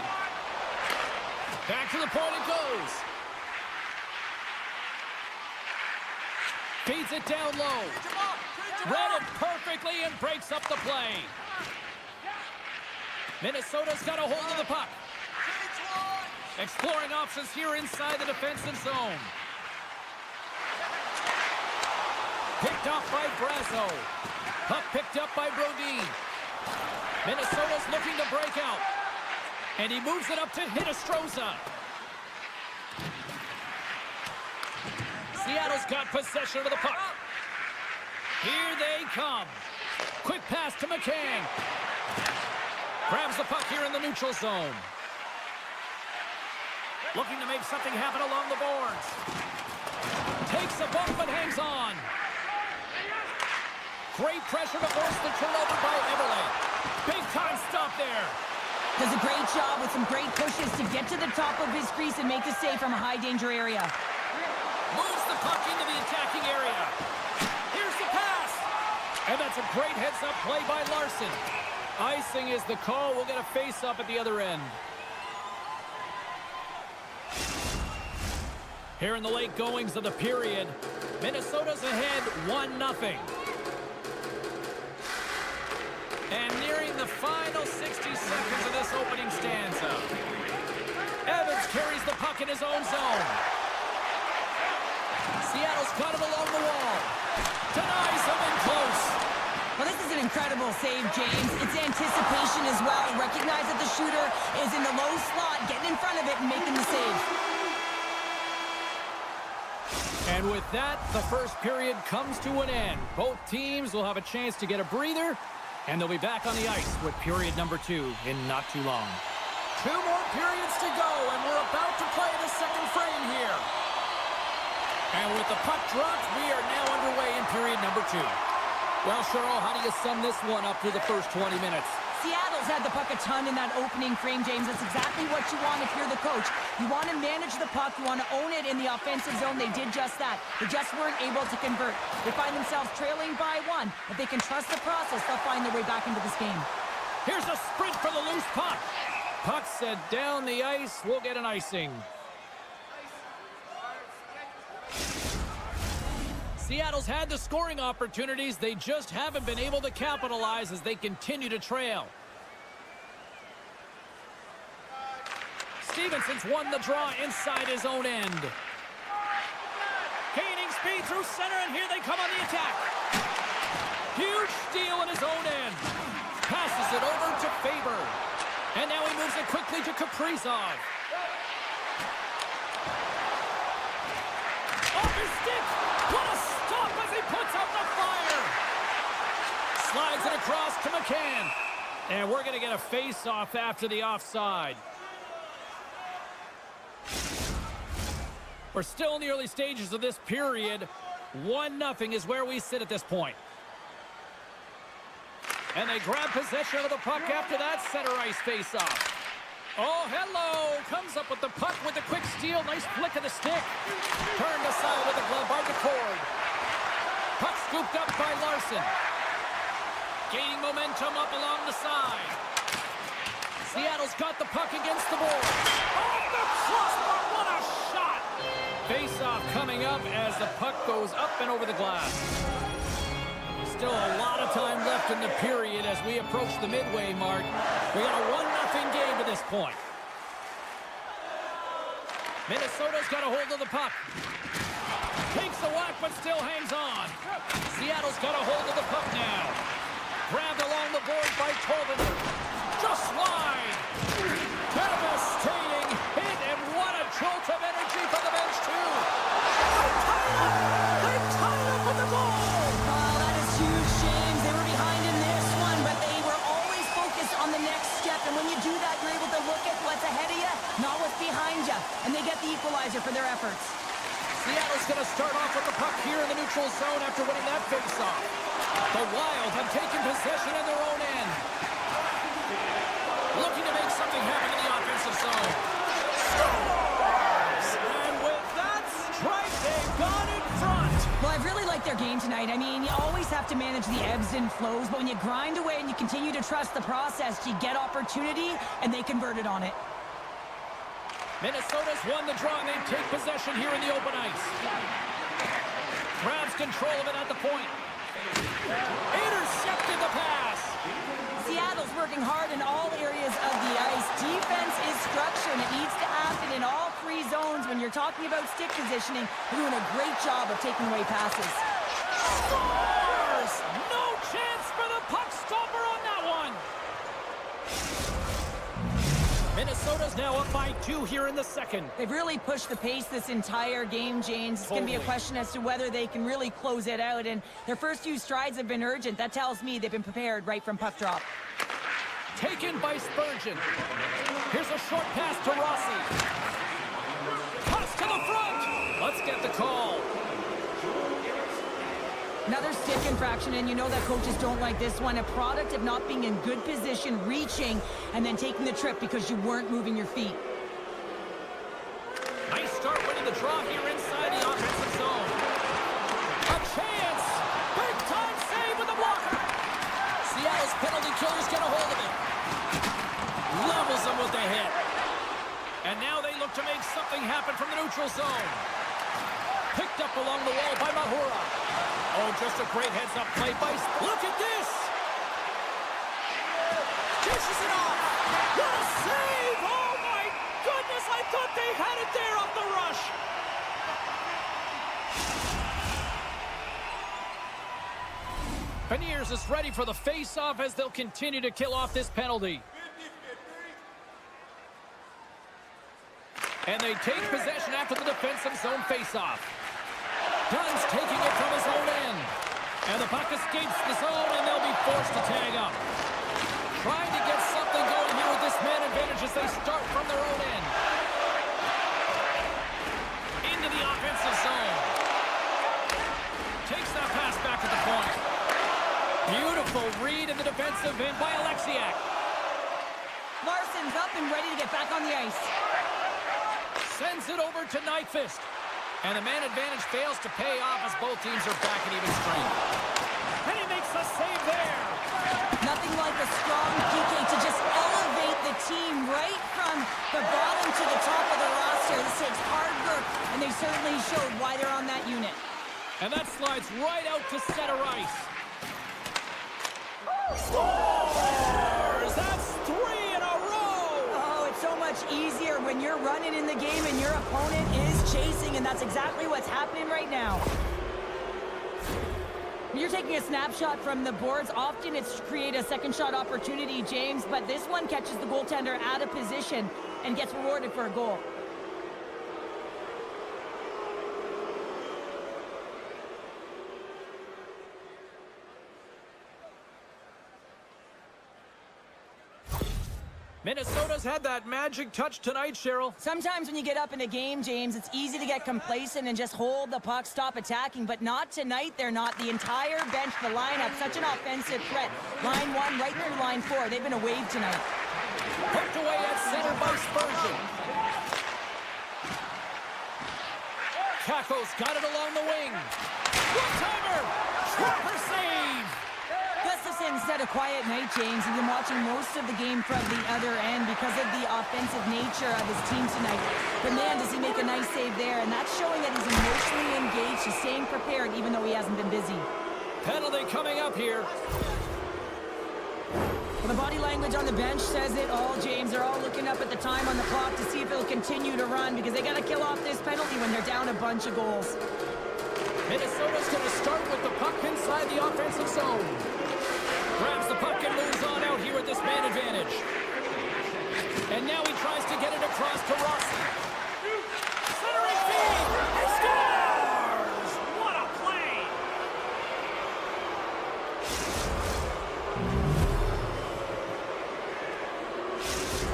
Back to the point it goes. Feeds it down low. Read it perfectly and breaks up the play. Minnesota's got a hold of the puck. Exploring options here inside the defensive zone. Picked off by Brasso. Puck picked up by Brodin. Minnesota's looking to break out. And he moves it up to Hinostroza. Seattle's got possession of the puck. Here they come. Quick pass to McCann. Grabs the puck here in the neutral zone. Looking to make something happen along the boards. Takes a bump but hangs on. Great pressure to force the turnover by Everly. Big time stop there. Does a great job with some great pushes to get to the top of his crease and make the save from a high danger area. Moves the puck into the attacking area. Here's the pass. And that's a great heads-up play by Larson. Icing is the call. We'll get a face-up at the other end. Here in the late goings of the period, Minnesota's ahead 1-0. And nearing the final 60 seconds of this opening stanza. Evans carries the puck in his own zone. Seattle's got it along the wall. Denies him in close. Well, this is an incredible save, James. It's anticipation as well. Recognize that the shooter is in the low slot, getting in front of it and making the save. And with that, the first period comes to an end. Both teams will have a chance to get a breather, and they'll be back on the ice with period number 2 in not too long. 2 more periods to go, and we're about to play the second frame here. And with the puck dropped, we are now underway in period number 2. Well, Cheryl, how do you sum this one up through the first 20 minutes? Seattle's had the puck a ton in that opening frame, James. That's exactly what you want if you're the coach. You want to manage the puck. You want to own it in the offensive zone. They did just that. They just weren't able to convert. They find themselves trailing by 1. If they can trust the process, they'll find their way back into this game. Here's a sprint for the loose puck. Puck set down the ice. We'll get an icing. Seattle's had the scoring opportunities. They just haven't been able to capitalize as they continue to trail. Stevenson's won the draw inside his own end. Gaining speed through center, and here they come on the attack. Huge steal in his own end. Passes it over to Faber. And now he moves it quickly to Kaprizov. Off his stick. What a stop as he puts up the fire. Slides it across to McCann. And we're going to get a face-off after the offside. We're still in the early stages of this period. 1-0 is where we sit at this point. And they grab possession of the puck after that center ice face-off. Oh, hello! Comes up with the puck with a quick steal. Nice flick of the stick. Turned aside with the glove by McCord. Puck scooped up by Larson. Gaining momentum up along the side. Seattle's got the puck against the board. Off the crossbar! What a shot! Face-off coming up as the puck goes up and over the glass. Still a lot of time left in the period as we approach the midway mark. We got a 1-0 game to this point. Minnesota's got a hold of the puck. Takes the whack but still hangs on. Seattle's got a hold of the puck now. Grabbed along the board by Tolman. Just wide. Devastating hit, and what a jolt of energy for the bench too. They tied up with the ball. And when you do that, you're able to look at what's ahead of you, not what's behind you. And they get the equalizer for their efforts. Seattle's going to start off with the puck here in the neutral zone after winning that faceoff. The Wild have taken possession in their own end. Looking to make something happen in the offensive zone. Scores! And with that strike, they've gone in front. Well, I've really liked their game tonight. I mean, you always have to manage the ebbs and flows, but when you grind away and you continue to trust the process, you get opportunity, and they converted on it. Minnesota's won the draw, and they take possession here in the open ice. Grabs control of it at the point. Intercepted the pass. Seattle's working hard in all areas of the ice. Defense is structure, and it needs to happen in all 3 zones. When you're talking about stick positioning, they're doing a great job of taking away passes. Scores! No chance for the puck stopper on that one. Minnesota's now up by 2 here in the second. They've really pushed the pace this entire game, James. It's going to be a question as to whether they can really close it out. And their first few strides have been urgent. That tells me they've been prepared right from puck drop. Taken by Spurgeon. Here's a short pass to Rossi. Pass to the front. Let's get the call. Another stick infraction, and you know that coaches don't like this one. A product of not being in good position, reaching, and then taking the trip because you weren't moving your feet. Nice start winning the draw here inside the offensive zone. A chance! Big time save with the blocker! Seattle's penalty killers get a hold of it. Levels them with the hit. And now they look to make something happen from the neutral zone. Picked up along the wall by Mahura. Oh, just a great heads-up play by... Look at this! Dishes it off! What a save! Oh, my goodness! I thought they had it there off the rush! Beniers is ready for the face-off as they'll continue to kill off this penalty. And they take possession after the defensive zone face-off. Dunn's taking it from his own end. And the puck escapes the zone, and they'll be forced to tag up. Trying to get something going here with this man advantage as they start from their own end. Into the offensive zone. Takes that pass back at the point. Beautiful read in the defensive end by Alexiak. Larson's up and ready to get back on the ice. Sends it over to Nyquist. And the man advantage fails to pay off as both teams are back at even strength. And he makes the save there. Nothing like a strong PK to just elevate the team right from the bottom to the top of the roster. This takes hard work, and they certainly showed why they're on that unit. And that slides right out to center ice. Scores! That's 3 in a row! Oh, it's so much easier when you're running in the game and your opponent is chasing, and that's exactly what's happening right now. When you're taking a snapshot from the boards, often it's to create a second shot opportunity, James, but this one catches the goaltender out of position and gets rewarded for a goal. Minnesota's had that magic touch tonight, Cheryl. Sometimes when you get up in a game, James, it's easy to get complacent and just hold the puck, stop attacking, but not tonight. They're not. The entire bench, the lineup, such an offensive threat. Line 1 right through line 4. They've been a wave tonight. Poked away at center by Spurgeon. Kakko's got it along the wing. One-timer! Proper save! Gustafson's had a quiet night, James. He's been watching most of the game from the other end because of the offensive nature of his team tonight. But man, does he make a nice save there, and that's showing that he's emotionally engaged. He's staying prepared even though he hasn't been busy. Penalty coming up here. Well, the body language on the bench says it all, James. They're all looking up at the time on the clock to see if it'll continue to run because they got to kill off this penalty when they're down a bunch of goals. Minnesota's going to start with the puck inside the offensive zone. Grabs the puck and moves on out here with this man advantage. And now he tries to get it across to Rossi. Centering feed! He scores! What a play!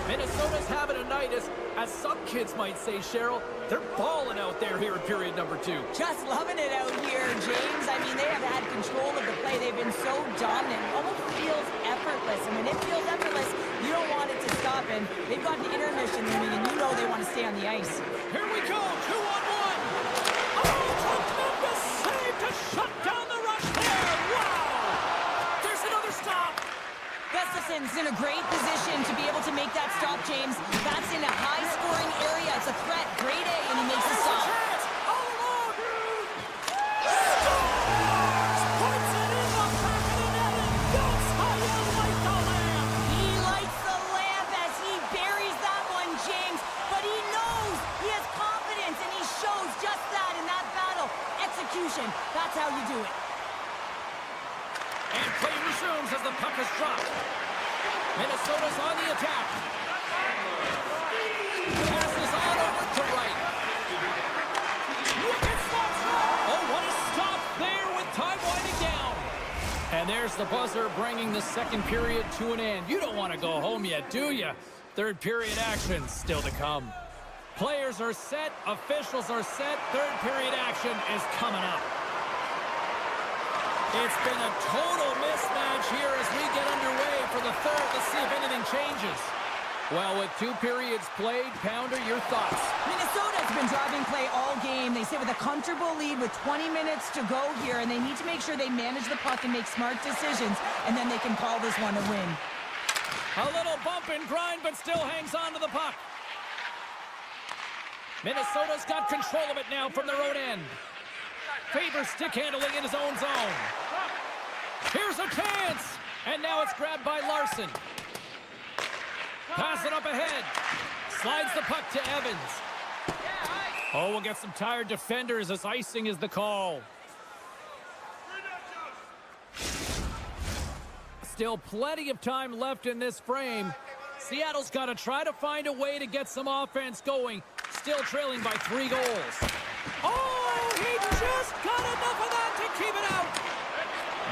Minnesota's having a night, as some kids might say, Cheryl. They're balling out there here in period number 2. Just loving it out here, James. I mean, they have had control of the play. They've been so dominant. It almost feels effortless. And when it feels effortless, you don't want it to stop. And they've got an intermission looming, and you know they want to stay on the ice. Here we go, 2-on-1. Oh, tremendous save to shut down the rush there. Wow! There's another stop. Gustafson's in a great position to be able to make that stop, James. That's in a high-scoring area. It's a threat. Grade A, and he makes a stop. All along. Scores! Puts it in the back of the net, and that's how you light the lamp. He lights the lamp as he buries that one, James. But he knows he has confidence, and he shows just that in that battle. Execution. That's how you do it. And play resumes as the puck is dropped. Minnesota's on the attack. Passes on over to right. Oh, what a stop there with time winding down. And there's the buzzer bringing the second period to an end. You don't want to go home yet, do you? Third period action still to come. Players are set. Officials are set. Third period action is coming up. It's been a total mismatch here as we get underway for the third. Let's see if anything changes. Well, with 2 periods played, Pounder, your thoughts? Minnesota's been driving play all game. They sit with a comfortable lead with 20 minutes to go here, and they need to make sure they manage the puck and make smart decisions, and then they can call this one a win. A little bump and grind, but still hangs on to the puck. Minnesota's got control of it now from their own end. Favors stick handling in his own zone. Here's a chance! And now it's grabbed by Larson. Pass it up ahead. Slides the puck to Evans. Oh, we'll get some tired defenders as icing is the call. Still plenty of time left in this frame. Seattle's got to try to find a way to get some offense going. Still trailing by 3 goals. Oh, he just got enough of that to keep it out.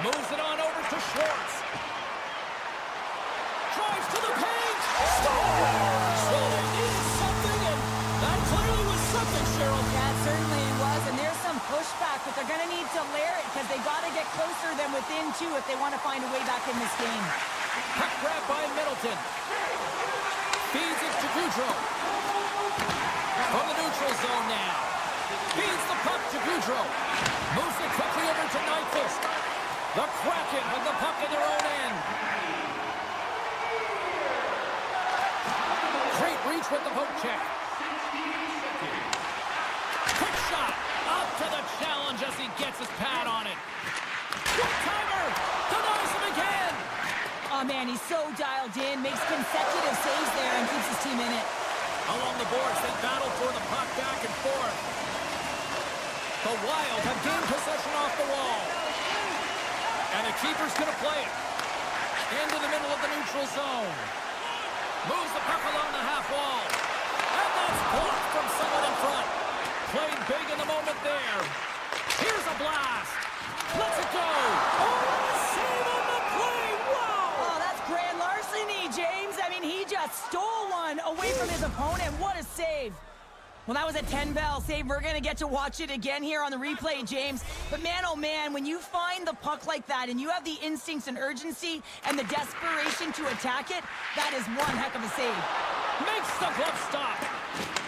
Moves it on over to Schwartz. Drives to the paint. Scores! So they needed something, and that clearly was something, Cheryl. That certainly was, and there's some pushback, but they're going to need to layer it because they got to get closer than within 2 if they want to find a way back in this game. Puck grab by Middleton. Feeds it to Goudreau. From the neutral zone now. Feeds the puck to Goudreau. Moves it quickly over to Nyquist. The Kraken with the puck in their own end. Great reach with the poke check. Quick shot. Up to the challenge as he gets his pad on it. Good timer. Denies him again. Oh, man, he's so dialed in. Makes consecutive saves there and keeps his team in it. Along the boards, they battle for the puck back and forth. The Wild have gained possession off the wall. And the keeper's going to play it. Into the middle of the neutral zone. Moves the puck along the half wall. And that's blocked from someone in front. Played big in the moment there. Here's a blast. Let's it go. Oh, save on the play. Wow. Oh, that's grand larceny, James. I mean, he just stole one away from his opponent. What a save. Well, that was a 10-bell save. We're going to get to watch it again here on the replay, James. But man, oh man, when you find the puck like that and you have the instincts and urgency and the desperation to attack it, that is one heck of a save. Makes the glove stop.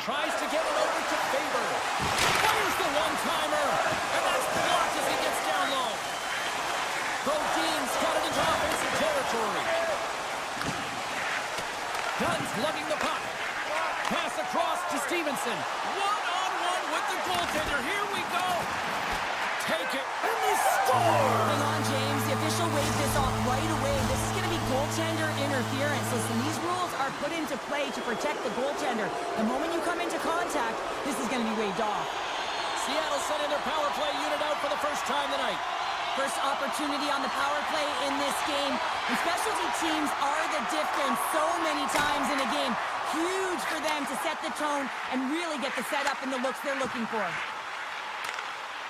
Tries to get it over to Faber. Fires the one-timer. And that's blocked as he gets down low. Brodin's got it into offensive territory. Dunn's lugging the puck. Pass across to Stevenson. One-on-one with the goaltender. Here we go. Take it. And they score. Hang on, James. The official waved this off right away. This is going to be goaltender interference. Listen, these rules are put into play to protect the goaltender. The moment you come into contact, this is going to be waved off. Seattle sending their power play unit out for the first time tonight. First opportunity on the power play in this game. And specialty teams are the difference so many times in a game. Huge for them to set the tone and really get the setup and the looks they're looking for.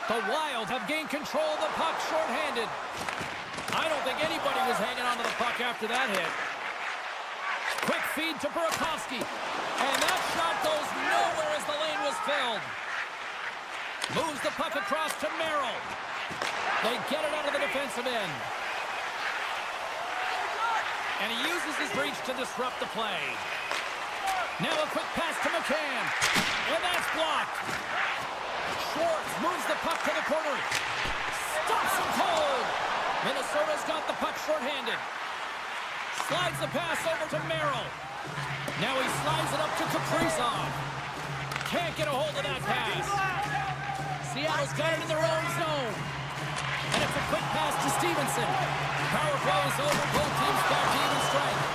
The Wild have gained control of the puck shorthanded. I don't think anybody was hanging on to the puck after that hit. Quick feed to Burakovsky. And that shot goes nowhere as the lane was filled. Moves the puck across to Merrill. They get it out of the defensive end. And he uses his reach to disrupt the play. Now a quick pass to McCann. And that's blocked. Schwartz moves the puck to the corner. Stops him cold. Minnesota's got the puck shorthanded. Slides the pass over to Merrill. Now he slides it up to Kaprizov. Can't get a hold of that pass. Seattle's got it in their own zone. And it's a quick pass to Stevenson. Power play is over. Both teams back to even strength.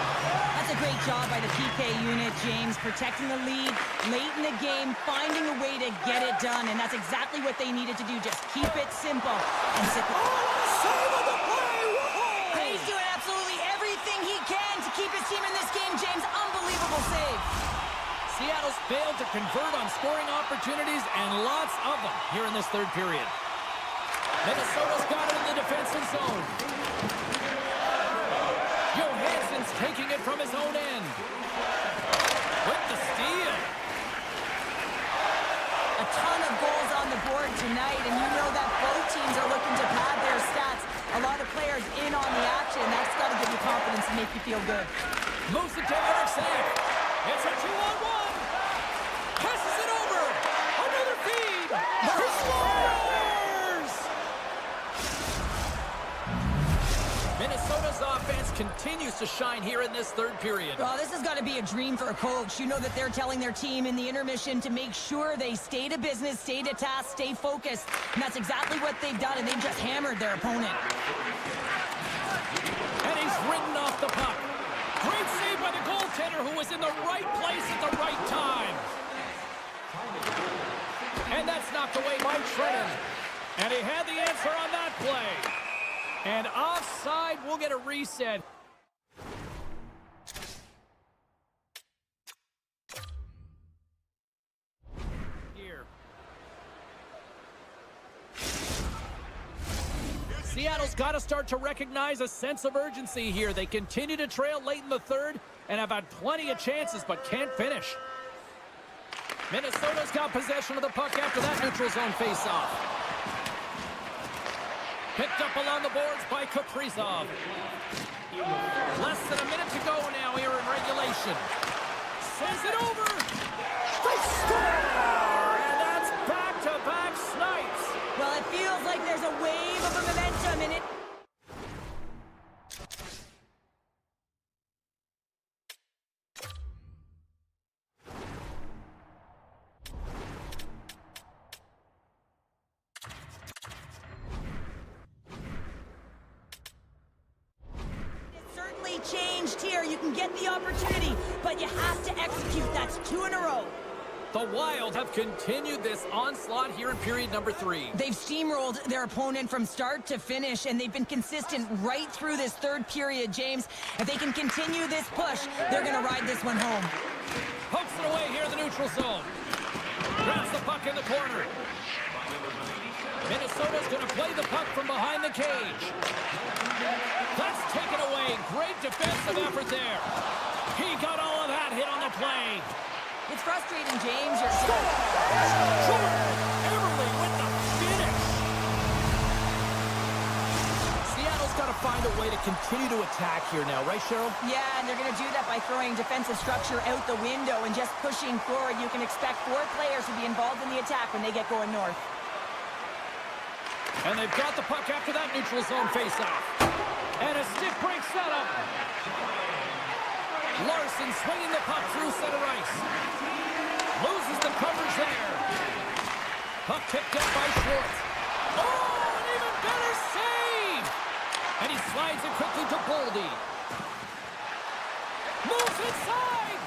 That's a great job by the PK unit, James, protecting the lead late in the game, finding a way to get it done, and that's exactly what they needed to do. Just keep it simple and sit the... Save on the play. Whoa. He's doing absolutely everything he can to keep his team in this game, James. Unbelievable save. Seattle's failed to convert on scoring opportunities, and lots of them here in this third period. Minnesota's got it in the defensive zone. Johansson's taking it from his own end. With the steal. A ton of goals on the board tonight, and you know that both teams are looking to pad their stats. A lot of players in on the action. That's got to give you confidence and make you feel good. Moves it to Eriksson. It's a 2-on-1. Passes it over. Another feed. He scores! Minnesota's offense continues to shine here in this third period. Well, this has got to be a dream for a coach. You know that they're telling their team in the intermission to make sure they stay to business, stay to task, stay focused. And that's exactly what they've done, and they've just hammered their opponent. And he's ridden off the puck. Great save by the goaltender, who was in the right place at the right time. And that's knocked away by Trenton. And he had the answer on that play. And offside, we'll get a reset. Here. Seattle's got to start to recognize a sense of urgency here. They continue to trail late in the third and have had plenty of chances but can't finish. Minnesota's got possession of the puck after that neutral zone faceoff. Picked up along the boards by Kaprizov. Less than a minute to go now here in regulation. Sends it over. They score! And that's back-to-back snipes. Well, it feels like there's a wave of momentum in it. Changed here. You can get the opportunity, but you have to execute. That's 2 in a row. The Wild have continued this onslaught here in period number 3. They've steamrolled their opponent from start to finish, and they've been consistent right through this third period, James. If they can continue this push, they're going to ride this one home. Pokes it away here in the neutral zone. Grabs the puck in the corner. Minnesota's going to play the puck from behind the cage. That's taken away. Great defensive effort there. He got all of that hit on the play. It's frustrating, James. You're Everly with the finish. Seattle's got to find a way to continue to attack here now, right, Cheryl? Yeah, and they're going to do that by throwing defensive structure out the window and just pushing forward. You can expect 4 players to be involved in the attack when they get going north. And they've got the puck after that neutral zone faceoff. And a stick break setup. Larson swinging the puck through center ice. Loses the coverage there. Puck picked up by Schwartz. Oh, an even better save! And he slides it quickly to Boldy. Moves inside!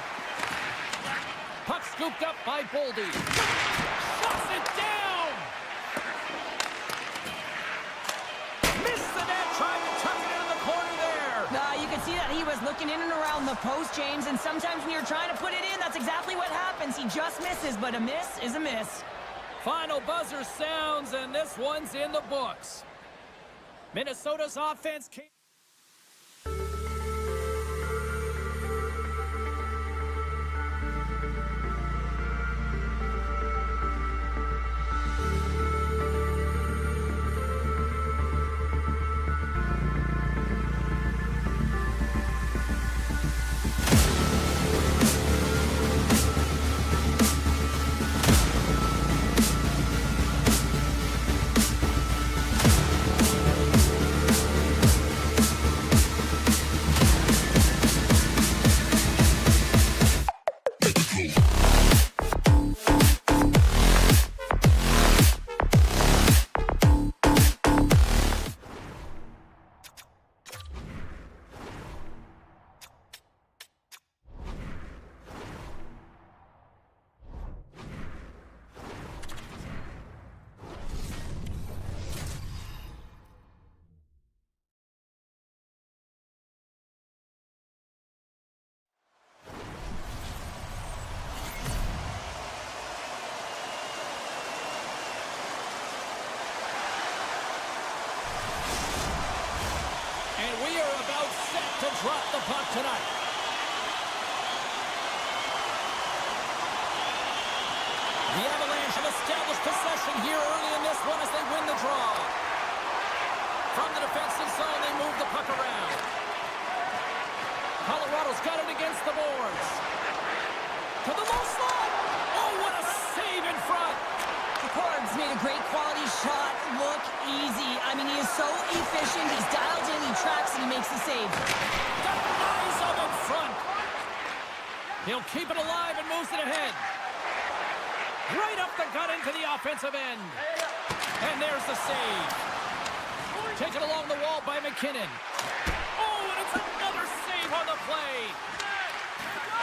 Puck scooped up by Boldy. Shuts it down! Missed the net, trying to tuck it in the corner there. You can see that he was looking in and around the post, James, and sometimes when you're trying to put it in, that's exactly what happens. He just misses, but a miss is a miss. Final buzzer sounds, and this one's in the books. Minnesota's offense came... to drop the puck tonight. The Avalanche have established possession here early in this one as they win the draw. From the defensive zone, they move the puck around. Colorado's got it against the boards. To the low slot. Oh, what a save in front. The Corgs made a great quality shot look easy. I mean, he is so efficient. He's dialed in, he tracks, and he makes the save. Got the eyes up in front. He'll keep it alive and moves it ahead. Right up the gut into the offensive end. And there's the save. Taken along the wall by McKinnon. Oh, and it's another save on the play.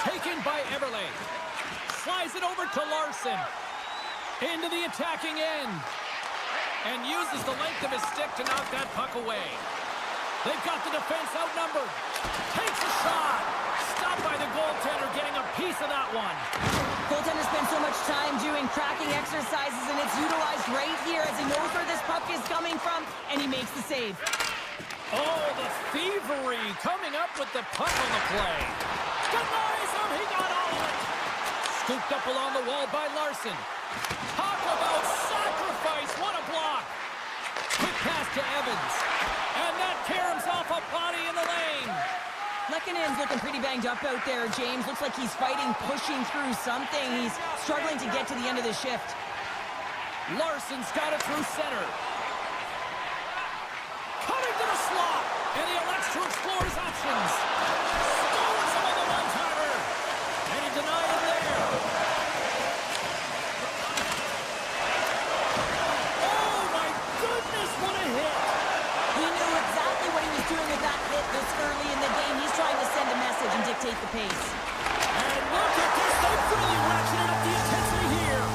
Taken by Everly. Slides it over to Larson. Into the attacking end. And uses the length of his stick to knock that puck away. They've got the defense outnumbered. Takes a shot. Stopped by the goaltender, getting a piece of that one. Goaltender spends so much time doing cracking exercises, and it's utilized right here as he knows where this puck is coming from, and he makes the save. Oh, the thievery coming up with the puck on the play. Denies him. He got all of it. Scooped up along the wall by Larson. Talk about sacrifice. What a block. Quick pass to Evans. And that tears off a body in the lane. Lekkonen's looking pretty banged up out there, James. Looks like he's fighting, pushing through something. He's struggling to get to the end of the shift. Larson's got it through center. Coming to the slot. And he elects to explore his options. Scores him on the one-timer. And he denied him there. Oh, my goodness, what a hit. He knew exactly what he was doing with that hit this early in the game. He's trying to send a message and dictate the pace. And look at this. They've really ratcheted up the intensity here.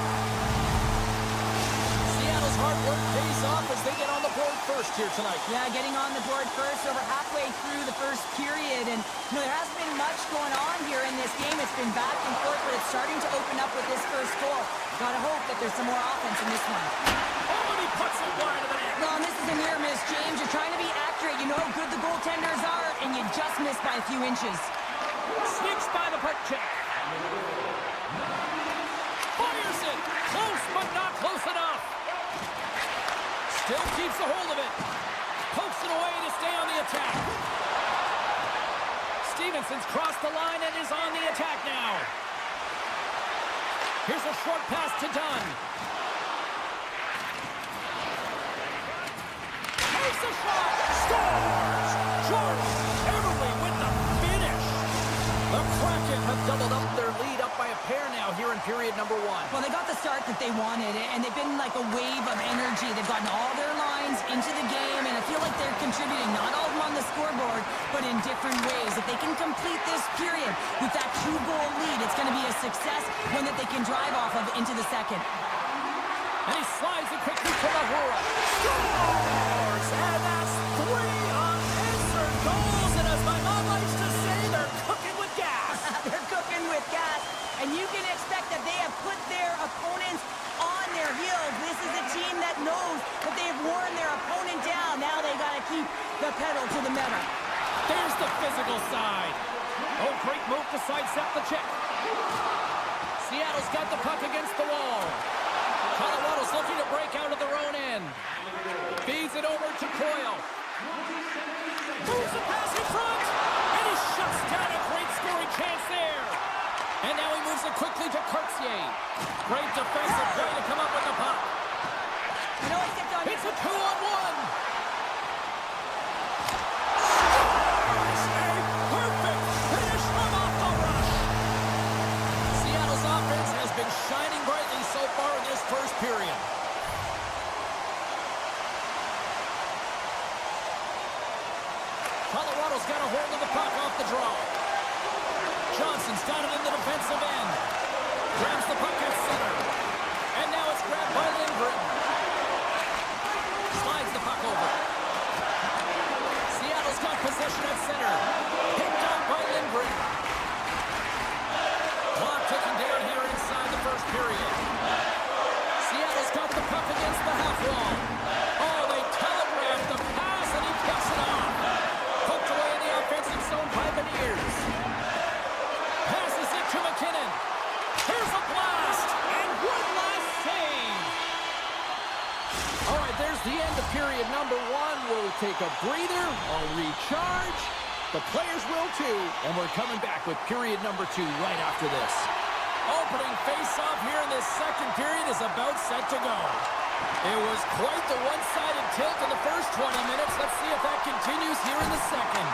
Seattle's hard work pays off as they get on the board first here tonight. Yeah, getting on the board first over halfway through the first period. And there hasn't been much going on here in this game. It's been back and forth, but it's starting to open up with this first goal. Gotta hope that there's some more offense in this one. Oh, and he puts it wide of the net. Well, and this is a near miss, James. You're trying to be accurate. You know how good the goaltenders are, and you just miss by a few inches. Sneaks by the puck check. Fires it. Close, but not close enough. Still keeps a hold of it. Pokes it away to stay on the attack. Stevenson's crossed the line and is on the attack now. Here's a short pass to Dunn. Takes a shot. Scores! Jordan Eberle with the finish. The Kraken have doubled up their lead up by a pair now here in period number one. Well, they got the start that they wanted, and they've been like a wave of energy. They've gotten all their lines into the game, and I feel like they're contributing, not all of them on the scoreboard, but in different ways. If they can complete this period with that 2-goal lead, it's going to be a success, one that they can drive off of into the second. And he slides it quickly to Lahura. Scores! And that's 3 unanswered goals. And as my mom likes to say, they're cooking with gas. They're cooking with gas. And you can expect that they have put their opponents on their heels. This is a team that knows that they've worn their opponent down. Now they got to keep the pedal to the metal. There's the physical side. Oh, great move to sidestep the check. Seattle's got the puck against the wall. Colorado's looking to break out of their own end. Feeds it over to Coyle. Moves the pass in front. And he shuts down a great scoring chance there. And now he moves it quickly to Cartier. Great defensive play to come up with the puck. You know, It's a 2-on-1. Perfect finish from off the rush. Seattle's offense has been shining brightly so far in this first period. Colorado's got a hold of the puck off the draw. Johnson's got it in the defensive end. Grabs the puck at center. And now it's grabbed by Lindgren. Slides the puck over. Seattle's got possession at center. Picked up by Lindgren. Clock ticking down here inside the first period. Seattle's got the puck against the half wall. Oh, they telegraphed the pass and he picks it off. Poked away in the offensive zone by Beniers. Passes it to McKinnon. Here's a blast. And one last save. All right, there's the end of period number one. We'll take a breather. I'll recharge. The players will too. And we're coming back with period number two right after this. Opening face-off here in this second period is about set to go. It was quite the one-sided tilt in the first 20 minutes. Let's see if that continues here in the second.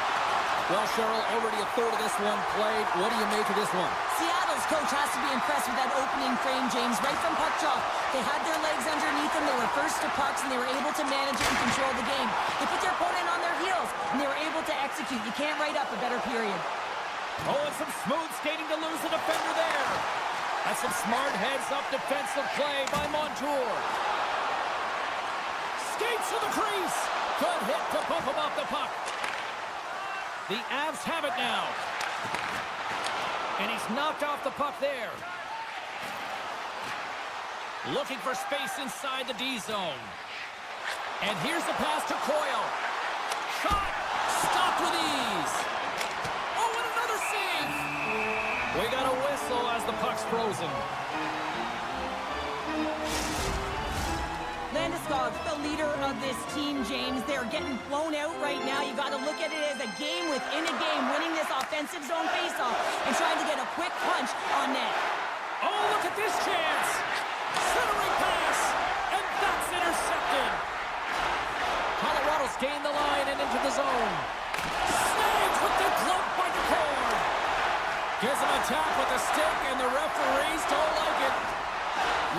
Well, Cheryl, already a third of this one played. What do you make of this one? Seattle's coach has to be impressed with that opening frame, James. Right from puck drop, they had their legs underneath them. They were first to pucks, and they were able to manage it and control the game. They put their opponent on their heels, and they were able to execute. You can't write up a better period. Oh, and some smooth skating to lose the defender there. That's some smart heads-up defensive play by Montour. Skates to the crease. Good hit to bump him off the puck. The Avs have it now. And he's knocked off the puck there. Looking for space inside the D zone. And here's the pass to Coyle. Shot! Stopped with ease. Oh, and another save! We got a whistle as the puck's frozen. Landeskog, the leader of this team, James. They're getting blown out right now. You got to look at it as a game within a game, winning this offensive zone faceoff and trying to get a quick punch on net. Oh, look at this chance! Centering pass, and that's intercepted. Colorado's gained the line and into the zone. Snags with the glove by the cord. Gives him a tap with the stick, and the referees don't like it.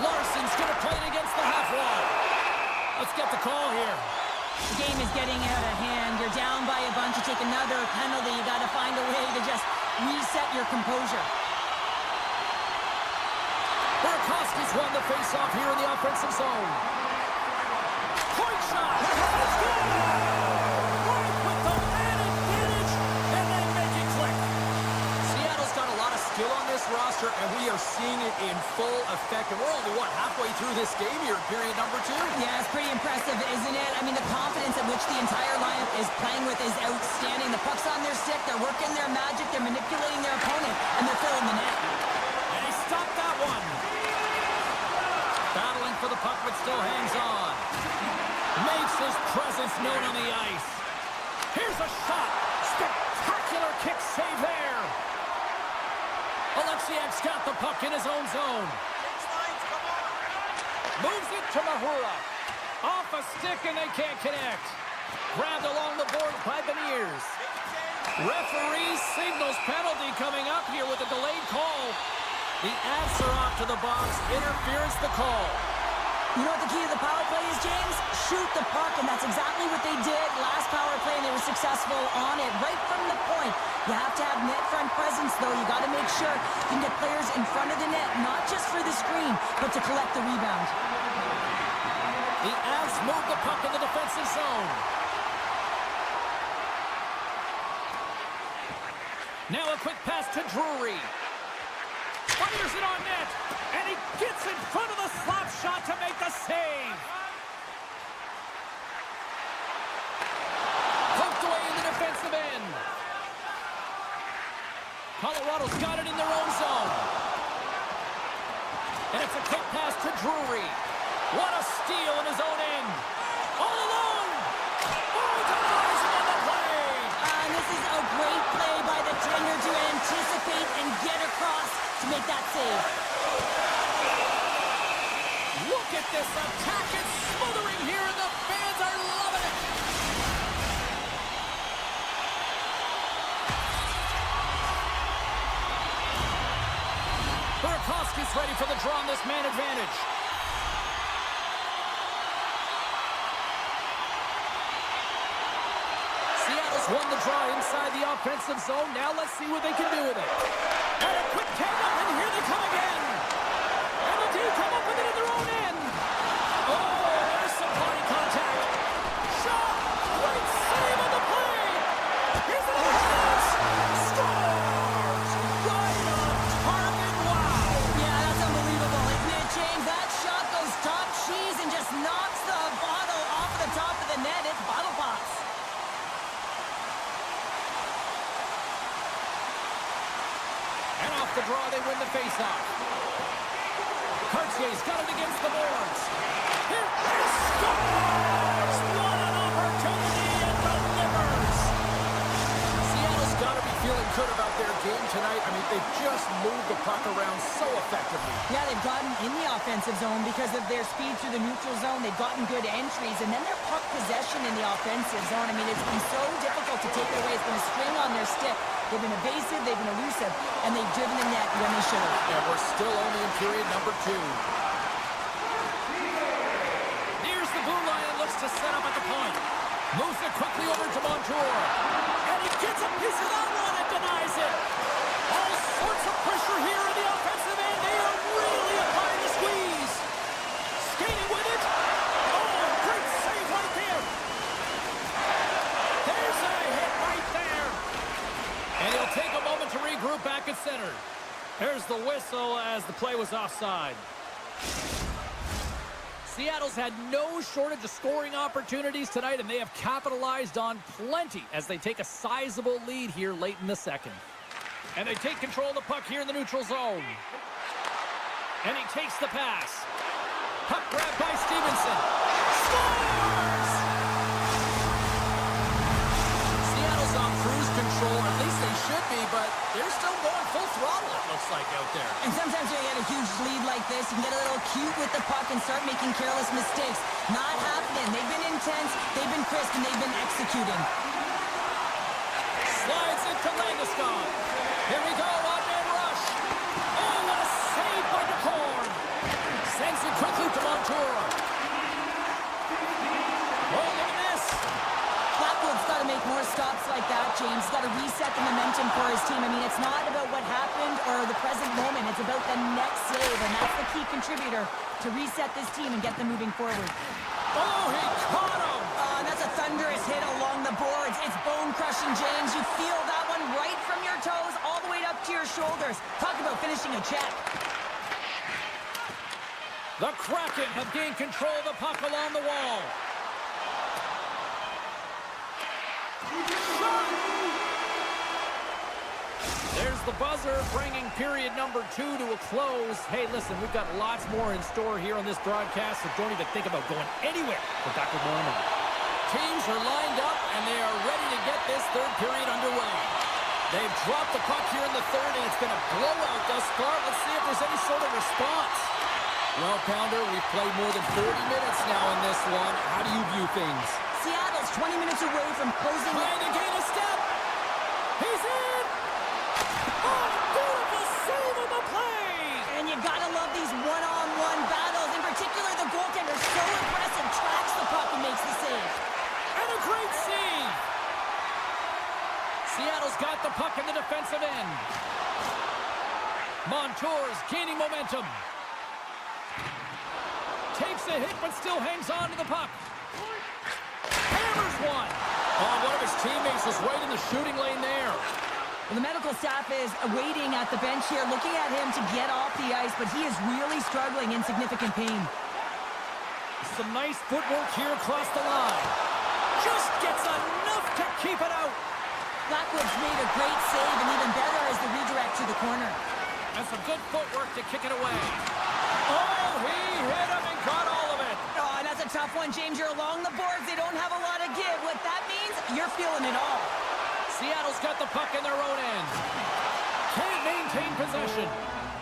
Larson's going to play it against the half wall. Let's get the call here. The game is getting out of hand. You're down by a bunch. You take another penalty. You got to find a way to just reset your composure. Burakovsky's won the face-off here in the offensive zone. Point shot! Let's go! Right with the man advantage, and then make it click. Seattle's got a lot of skill on this roster, and we are seeing it in full effect. And we're only, halfway through this game here in period number 2? Yeah, it's pretty impressive, isn't it? I mean, the confidence at which the entire lineup is playing with is outstanding. The puck's on their stick, they're working their magic, they're manipulating their opponent, and they're filling the net. And he stopped that one. Battling for the puck, but still hangs on. Makes his presence known on the ice. Here's a shot. Spectacular kick save there. Alexiak's got the puck in his own zone. Moves it to Mahura. Off a stick, and they can't connect. Grabbed along the board by Beniers. Referee signals penalty coming up here with a delayed call. The Avs are off to the box. Interference the call. You know what the key to the power play is, James? Shoot the puck, and that's exactly what they did last power play, and they were successful on it right from the point. You have to have net front presence, though. You got to make sure you can get players in front of the net, not just for the screen, but to collect the rebound. The Avs move the puck in the defensive zone. Now a quick pass to Drury. Fires it on net, and he gets in front of the slap shot to make the save. Poked away in the defensive end. Colorado's got it in their own zone. And it's a quick pass to Drury. What a steal in his own end. All alone. Oh, he denies him on the play. And this is a great play by the defender to anticipate and get across to make that save. Look at this attack. It's smothering here, and the fans are loving it. Burakovsky's ready for the draw on this man advantage. Seattle's won the draw inside the offensive zone. Now let's see what they can do with it. And a quick take-up, and here they come again. And the D come up with it in their own end. Oh, there's some body contact. Shot! Great save on the play! Here's the pass! Scores! Right on target! Wow! Yeah, that's unbelievable, isn't it, James? That shot goes top cheese and just knocks the bottle off the top of the net. It's bottle pops. And off the draw, they win the faceoff. Cartier's got it against the boards. Here he scores! What an opportunity, and delivers! Seattle's got to be feeling good about their game tonight. I mean, they've just moved the puck around so effectively. Yeah, they've gotten in the offensive zone because of their speed through the neutral zone. They've gotten good entries, and then their puck possession in the offensive zone. I mean, it's been so difficult to take it away. It's been a string on their stick. They've been evasive, they've been elusive, and they've driven the net when they should have. And we're still only in period number 2. Here's the blue line and looks to set up at the point. Moves it quickly over to Montour. And he gets a piece of that one and denies it. All sorts of pressure here in the offensive end. They are really applying the squeeze. Skating with it. Oh, great save right there. There's a hit right there. to regroup back at center. There's the whistle as the play was offside. Seattle's had no shortage of scoring opportunities tonight, and they have capitalized on plenty as they take a sizable lead here late in the second. And they take control of the puck here in the neutral zone. And he takes the pass. Puck grab by Stevenson. Scores! Seattle's on cruise control, or at least they should be, but they're still going full throttle, it looks like, out there. And sometimes when you get a huge lead like this, you can get a little cute with the puck and start making careless mistakes. Not happening. They've been intense, they've been crisp, and they've been executing. Slides into Landeskog. Here we go, one-man rush. Oh, what a save by DeCorn. Sends it quickly to Montour. Oh, look at this. Blackwood's got to make more stops like that, James. He's got to reset the momentum for his team. I mean, it's not about what happened or the present moment. It's about the next save, and that's the key contributor to reset this team and get them moving forward. Oh, he caught him. That's a thunderous hit along the boards. It's bone-crushing, James. You feel that one right from your toes all the way up to your shoulders. Talk about finishing a check. The Kraken have gained control of the puck along the wall. There's the buzzer, bringing period number 2 to a close. Hey, listen, we've got lots more in store here on this broadcast, so don't even think about going anywhere. We're back with more in a moment. Teams are lined up, and they are ready to get this third period underway. They've dropped the puck here in the third, and it's been a blowout thus far. Let's see if there's any sort of response. Well, Pounder, we've played more than 40 minutes now in this one. How do you view things? Seattle's 20 minutes away from closing. Trying to gain a step. He's in. Oh, beautiful save on the play. And you gotta love these one-on-one battles. In particular, the goaltender, so impressive, tracks the puck and makes the save. And a great save. Seattle's got the puck in the defensive end. Montour's gaining momentum. Takes a hit, but still hangs on to the puck. Hammers one. Oh, one of his teammates is right in the shooting lane there. Well, the medical staff is waiting at the bench here, looking at him to get off the ice, but he is really struggling in significant pain. Some nice footwork here across the line. Just gets enough to keep it out. Blackwood's made a great save, and even better is the redirect to the corner. And some good footwork to kick it away. Oh, he hit him and got all of it. Oh, and that's a tough one, James. You're along the boards. They don't have a lot of give. What that means, you're feeling it all. Seattle's got the puck in their own end. Can't maintain possession.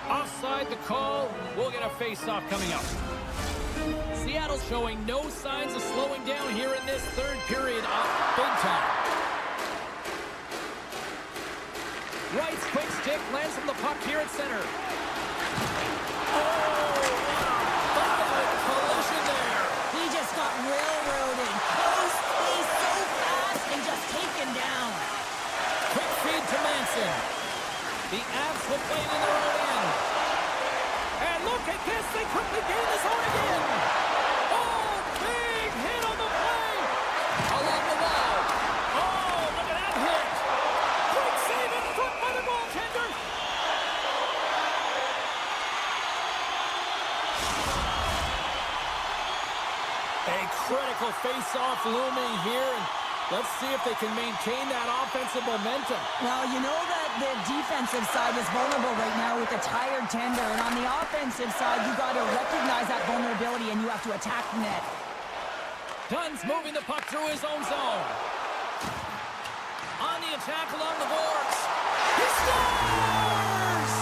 Offside the call. We'll get a face-off coming up. Seattle's showing no signs of slowing down here in this third period of big time. Wright's quick stick lands from the puck here at center. Collision there. He just got railroaded. Close, he's so fast and just taken down. Quick feed to Manson. The Avs will play it in their own end. And look at this. They quickly gain the zone again. Oh, big hit on the play. Along the wall. Oh, look at that hit. Great save in front by the goaltender. A critical face-off looming here, and let's see if they can maintain that offensive momentum. Well, you know that the defensive side is vulnerable right now with a tired tender, and on the offensive side, you got to recognize that vulnerability, and you have to attack the net. Dunn's moving the puck through his own zone. On the attack along the boards. He scores!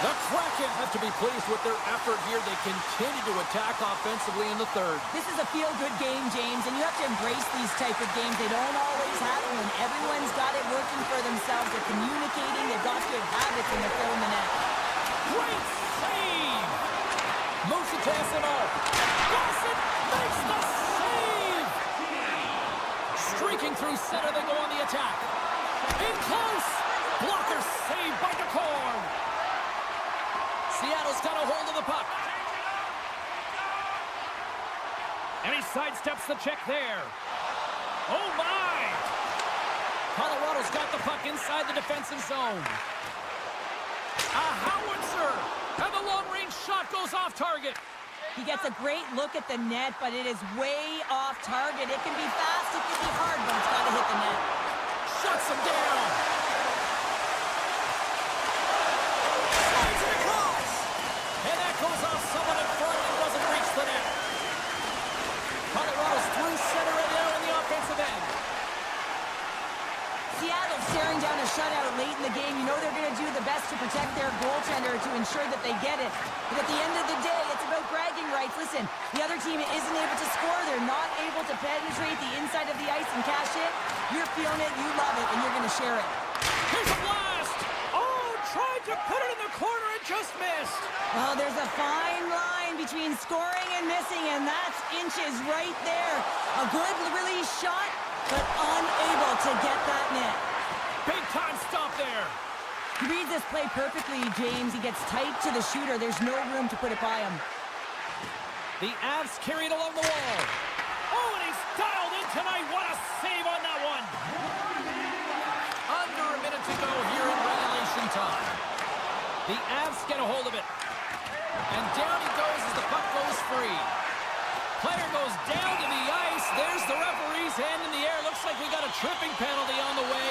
The Kraken have to be pleased with their effort here. They continue to attack offensively in the third. This is a feel-good game, James, and you have to embrace these type of games. They don't always happen when everyone's got it working for themselves. They're communicating. They've got good habits, and they're filling the net. Great save! Moves it to SMO. Dawson makes the save! Streaking through center, they go on the attack. In close! Blocker saved by DeCorn. Seattle's got a hold of the puck. And he sidesteps the check there. Oh, my Seattle's got the puck inside the defensive zone. A howitzer! And the long-range shot goes off target. He gets a great look at the net, but it is way off target. It can be fast, it can be hard, but it's got to hit the net. Shuts him down. Slides it across. And that goes off someone in front and doesn't reach the net. Colorado's through center and now in the offensive end. Seattle staring down a shutout late in the game. You know they're going to do the best to protect their goaltender to ensure that they get it. But at the end of the day, it's about bragging rights. Listen, the other team isn't able to score. They're not able to penetrate the inside of the ice and cash it. You're feeling it, you love it, and you're going to share it. Here's a blast. Oh, tried to put it in the corner and just missed. Well, there's a fine line between scoring and missing, and that's inches right there. A good release shot, but unable to get that net. Big time stop there. He reads this play perfectly, James. He gets tight to the shooter. There's no room to put it by him. The Avs carried along the wall. Oh, and he's dialed in tonight. What a save on that one. Under a minute to go here in regulation time. The Avs get a hold of it. And down he goes as the puck goes free. Player goes down to the ice. There's the referee's hand in the air. Looks like we got a tripping penalty on the way.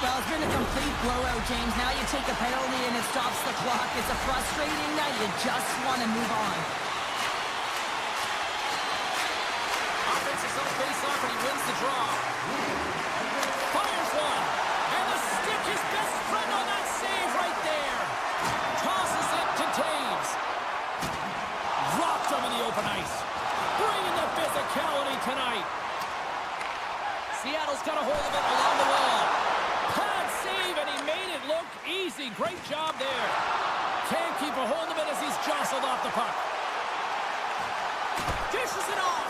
Well, it's been a complete blowout, James. Now you take a penalty and it stops the clock. It's a frustrating night. You just want to move on. Offense is on face-off and he wins the draw. Fires one. And the stick is best friend on that save right there. Tosses it to Taves. Dropped him in the open ice. Bringing the physicality tonight. Seattle's got a hold of it along the wall. Pad save, and he made it look easy. Great job there. Can't keep a hold of it as he's jostled off the puck. Dishes it off.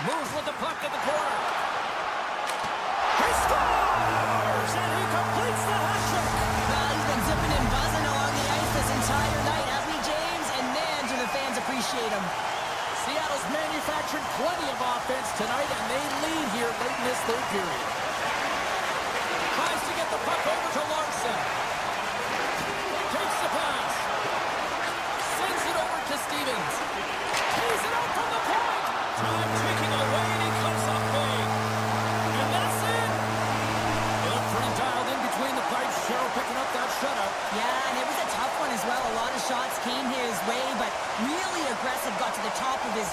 Moves with the puck at the corner. He scores! And he completes the hat trick. Well, he's been zipping and buzzing along the ice this entire night, hasn't he, James? And man, do the fans appreciate him. Seattle's manufactured plenty of offense tonight, and they lead here late in this third period. Tries to get the puck over to Larson. Takes the pass. Sends it over to Stevens. Tees it out from the point. Time ticking away, and he comes up big. And that's it. They look pretty dialed in between the pipes. Cheryl picking up that shutout. Yeah, and it was a tough one as well. A lot of shots came his way, but really aggressive, got to the top of his...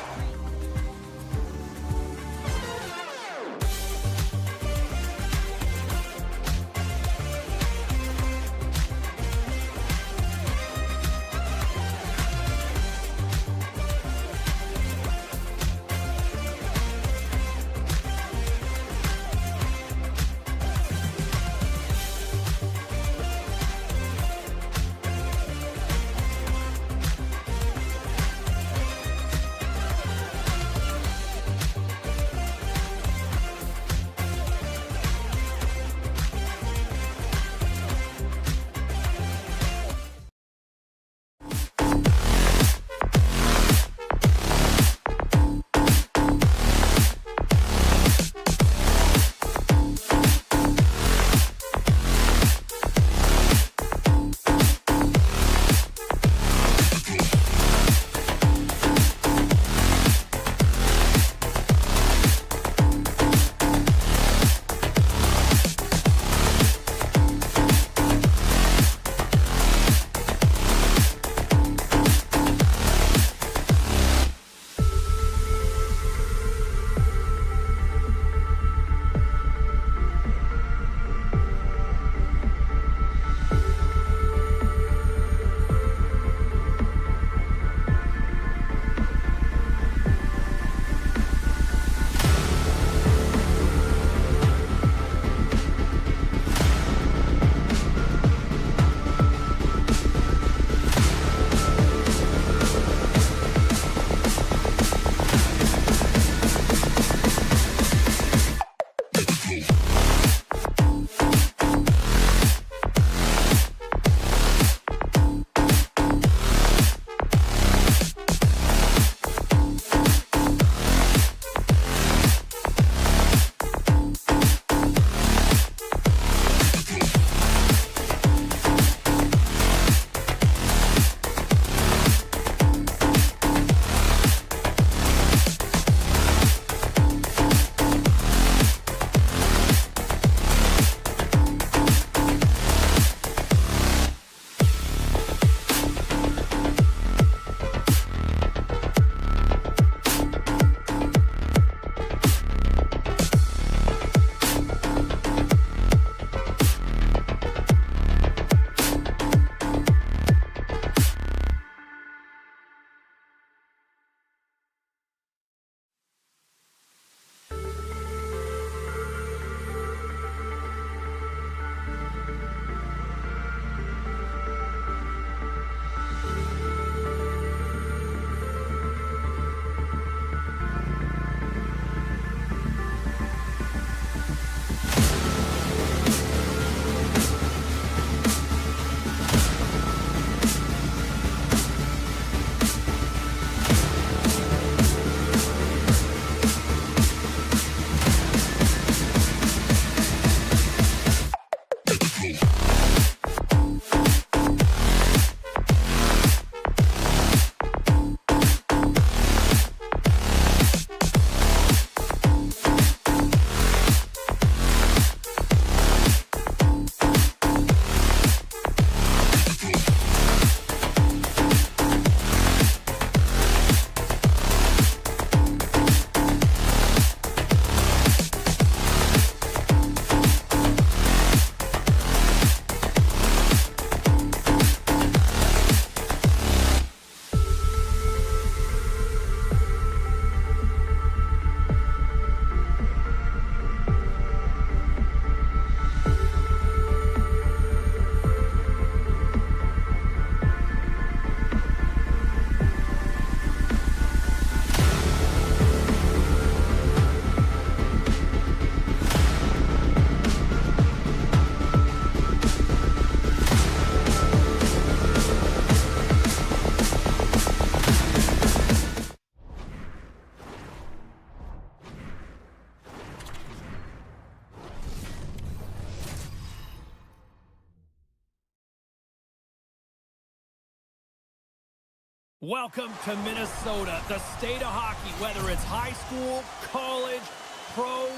Welcome to Minnesota, the state of hockey. Whether it's high school, college, pros,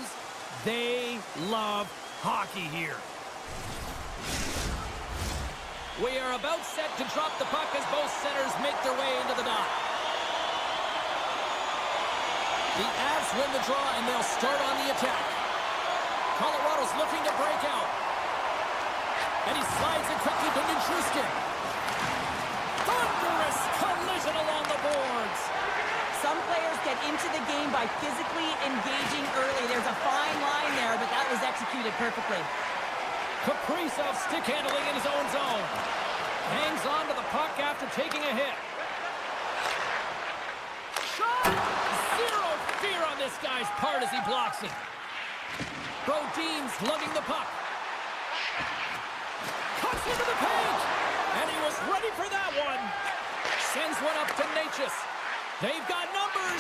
they love hockey here. We are about set to drop the puck as both centers make their way into the dot. The Avs win the draw, and they'll start on the attack. Colorado's looking to break out. And he slides it quickly to Nichushkin. Thunderous collision along the boards. Some players get into the game by physically engaging early. There's a fine line there, but that was executed perfectly. Kaprizov stick handling in his own zone. Hangs on to the puck after taking a hit. Shot! Zero fear on this guy's part as he blocks it. Brodin's lugging the puck. Cuts into the paint! And he was ready for that one. Sends one up to Necas. They've got numbers.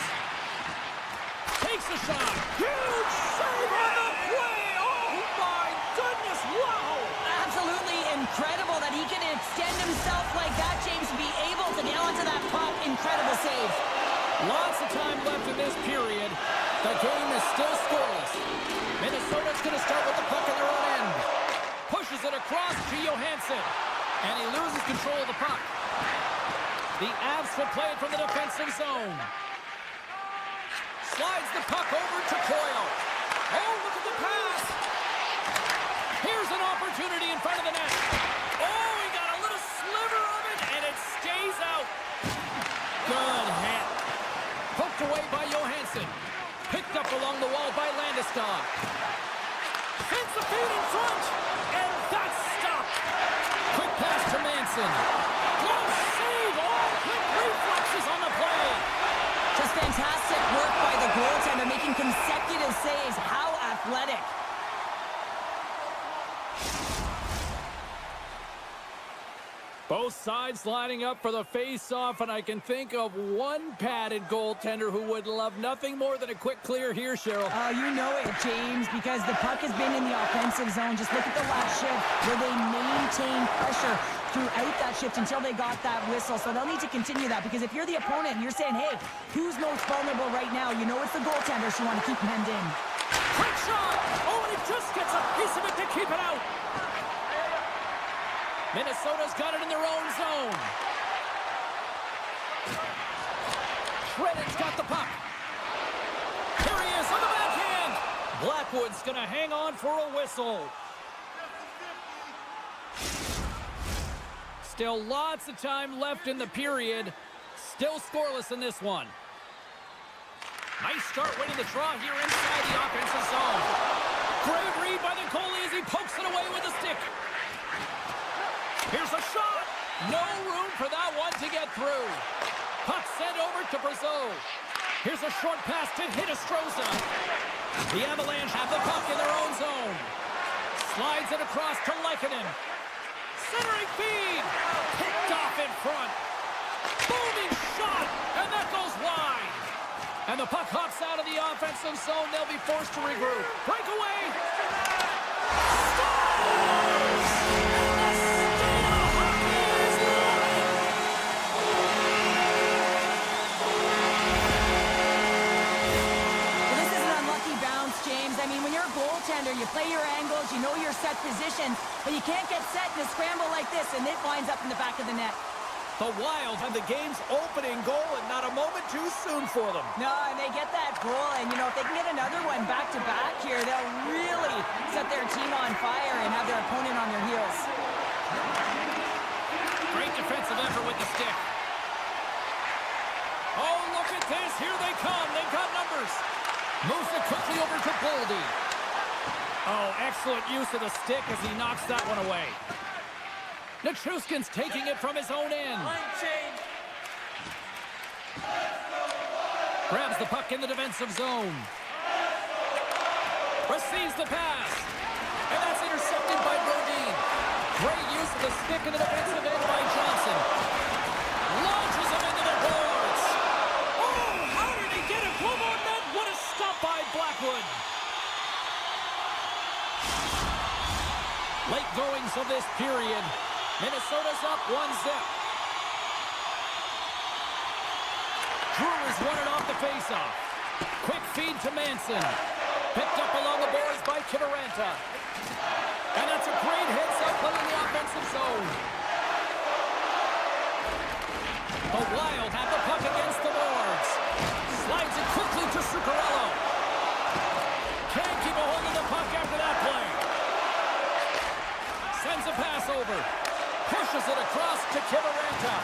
Takes a shot. Huge save on the play. Oh my goodness, wow. Absolutely incredible that he can extend himself like that, James, to be able to get onto that puck. Incredible save. Lots of time left in this period. The game is still scoreless. Minnesota's going to start with the puck in their own end. Pushes it across to Johansson. And he loses control of the puck. The Avs will play it from the defensive zone. Slides the puck over to Coyle. Oh, look at the pass. Here's an opportunity in front of the net. Oh, he got a little sliver of it, and it stays out. Good hit. Poked away by Johansson. Picked up along the wall by Landeskog. Fence the feet in front, and that's stopped. Quick pass to Manson. Close save. All quick reflexes on the play. Just fantastic work by the goaltender, making consecutive saves. How athletic. Both sides lining up for the face-off, and I can think of one padded goaltender who would love nothing more than a quick clear here, Cheryl. Oh, you know it, James, because the puck has been in the offensive zone. Just look at the last shift where they maintained pressure throughout that shift until they got that whistle. So they'll need to continue that, because if you're the opponent and you're saying, hey, who's most vulnerable right now? You know it's the goaltenders who want to keep them hemmed in. Quick shot! Oh, and he just gets a piece of it to keep it out. Minnesota's got it in their own zone. Shredded's got the puck. Here he is on the backhand. Blackwood's going to hang on for a whistle. Still lots of time left in the period. Still scoreless in this one. Nice start winning the draw here inside the offensive zone. Great read by the goalie as he pokes it away with a stick. Here's a shot. No room for that one to get through. Puck sent over to Brazeau. Here's a short pass to Hinostroza. The Avalanche have the puck in their own zone. Slides it across to Lehkonen. Centering feed. Picked off in front. Booming shot. And that goes wide. And the puck hops out of the offensive zone. They'll be forced to regroup. Breakaway. You play your angles, you know your set positions, but you can't get set in a scramble like this, and it winds up in the back of the net. The Wild have the game's opening goal, and not a moment too soon for them. No, and they get that goal, and, you know, if they can get another one back-to-back here, they'll really set their team on fire and have their opponent on their heels. Great defensive effort with the stick. Oh, look at this. Here they come. They've got numbers. Moves it quickly over to Boldy. Oh, excellent use of the stick as he knocks that one away. Nichushkin's taking it from his own end. Grabs the puck in the defensive zone. Receives the pass. And that's intercepted by Brodin. Great use of the stick in the defensive end by Johnson. Launches him into the boards. Oh, how did he get a glove on that? What a stop by Blackwood. Late goings of this period. Minnesota's up 1-0. Predators won it off the faceoff. Quick feed to Manson. Picked up along the boards by Kivaranta. And that's a great heads-up play in the offensive zone. The Wild have the puck against the boards. Slides it quickly to Zuccarello. Can't keep a hold of the puck after that play. Sends a pass over. Pushes it across to Kivaranta.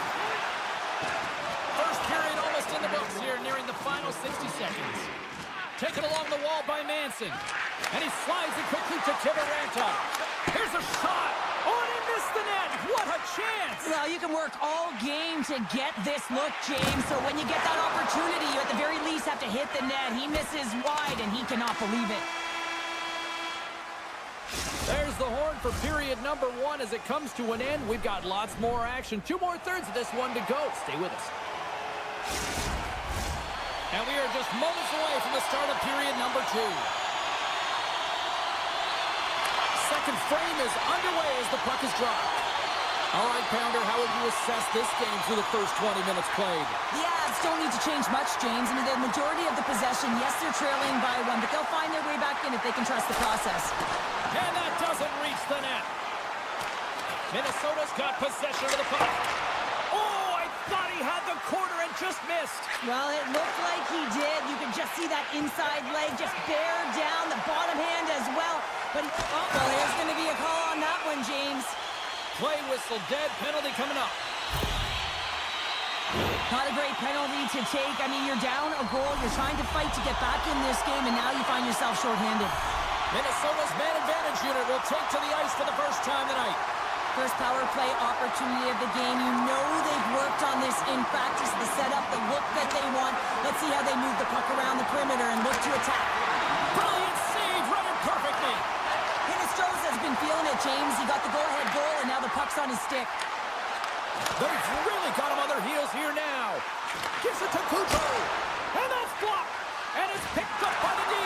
First period almost in the books here, nearing the final 60 seconds. Taken along the wall by Manson. And he slides it quickly to Kivaranta. Here's a shot. Oh, and he missed the net. What a chance. Well, you can work all game to get this look, James. So when you get that opportunity, you at the very least have to hit the net. He misses wide, and he cannot believe it. There's the horn for period number 1 as it comes to an end. We've got lots more action. 2 more thirds of this one to go. Stay with us. And we are just moments away from the start of period number 2. Second frame is underway as the puck is dropped. All right, Pounder, how would you assess this game through the first 20 minutes played? The Avs don't need to change much, James. I mean, the majority of the possession, yes, they're trailing by 1, but they'll find their way back in if they can trust the process. And that doesn't reach the net. Minnesota's got possession of the puck. Oh, I thought he had the corner and just missed. Well, it looked like he did. You could just see that inside leg just bear down the bottom hand as well. But, well, there's going to be a call on that one, James. Play whistle dead, penalty coming up. Not a great penalty to take. I mean, you're down a goal. You're trying to fight to get back in this game, and now you find yourself shorthanded. Minnesota's man advantage unit will take to the ice for the first time tonight. First power play opportunity of the game. You know they've worked on this in practice, the setup, the look that they want. Let's see how they move the puck around the perimeter and look to attack. Brilliant save, read it perfectly. Hinestro's has been feeling it, James. He got the go-ahead goal, and now the puck's on his stick. They've really got him on their heels here now. Gives it to Kuto. And that's blocked. And it's picked up by the D.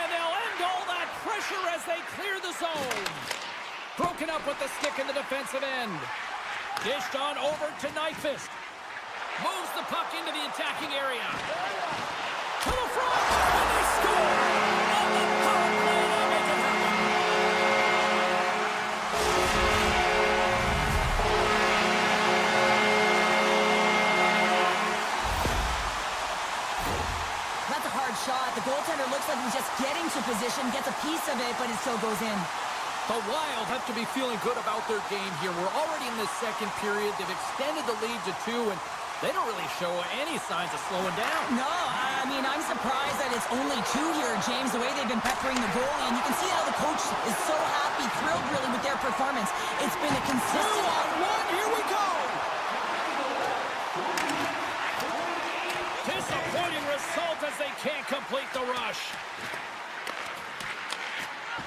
And they'll end all that pressure as they clear the zone. Broken up with the stick in the defensive end. Dished on over to Nyquist. Moves the puck into the attacking area. To the front. And they score. On the power play, they make it happen. That's a hard shot. The goaltender looks like he's just getting to position, gets a piece of it, but it still goes in. The Wild have to be feeling good about their game here. We're already in the second period. They've extended the lead to 2, and they don't really show any signs of slowing down. No, I mean, I'm surprised that it's only 2 here, James, the way they've been peppering the goalie. And you can see how the coach is so happy, thrilled really with their performance. It's been a consistent... 2-on-1, here we go! Disappointing result as they can't complete the rush.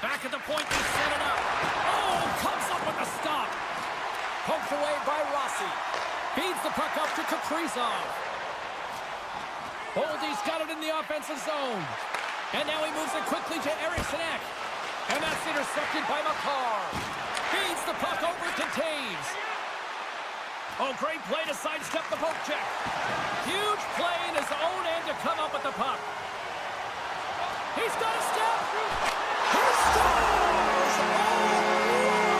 Back at the point, they set it up. Oh, comes up with a stop. Poked away by Rossi. Feeds the puck up to Kaprizov. Boldy's got it in the offensive zone. And now he moves it quickly to Eriksson Ek. And that's intercepted by Makar. Feeds the puck over to Taves. Oh, great play to sidestep the poke check. Huge play in his own end to come up with the puck. He's got a step. He scores! Oh,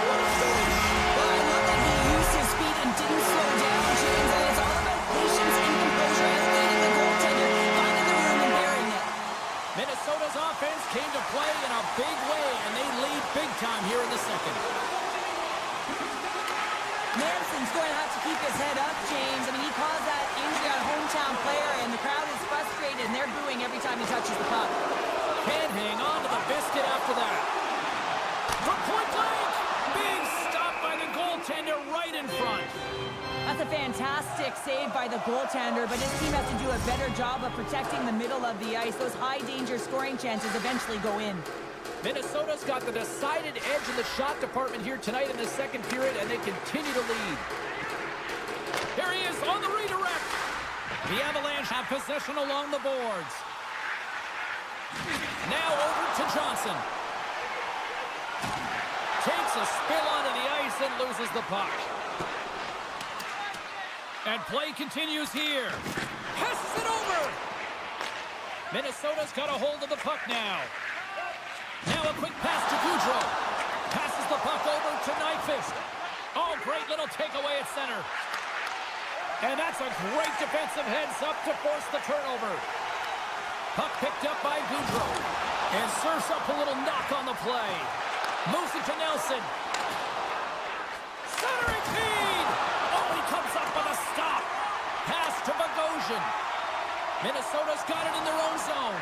what a finish! Well, I love that he used his feet and didn't slow down, James. And it's all about patience and composure, elevating the goaltender, finding the room and burying it. Minnesota's offense came to play in a big way, and they lead big time here in the second. Manson's going to have to keep his head up, James. I mean, he caused that injury on a hometown player, and the crowd is frustrated, and they're booing every time he touches the puck. Can't hang on to the biscuit after that. From point blank! Big stop by the goaltender right in front. That's a fantastic save by the goaltender, but his team has to do a better job of protecting the middle of the ice. Those high-danger scoring chances eventually go in. Minnesota's got the decided edge in the shot department here tonight in the second period, and they continue to lead. Here he is on the redirect. The Avalanche have possession along the boards. Now over to Johnson. Takes a spill onto the ice and loses the puck. And play continues here. Passes it over. Minnesota's got a hold of the puck now. Now a quick pass to Goudreau. Passes the puck over to Nyquist. Oh, great little takeaway at center. And that's a great defensive heads-up to force the turnover. Puck picked up by Goudreau. And serves up a little knock on the play. Moves it to Nelson. Centering feed! Oh, he comes up with a stop. Pass to Bogosian. Minnesota's got it in their own zone.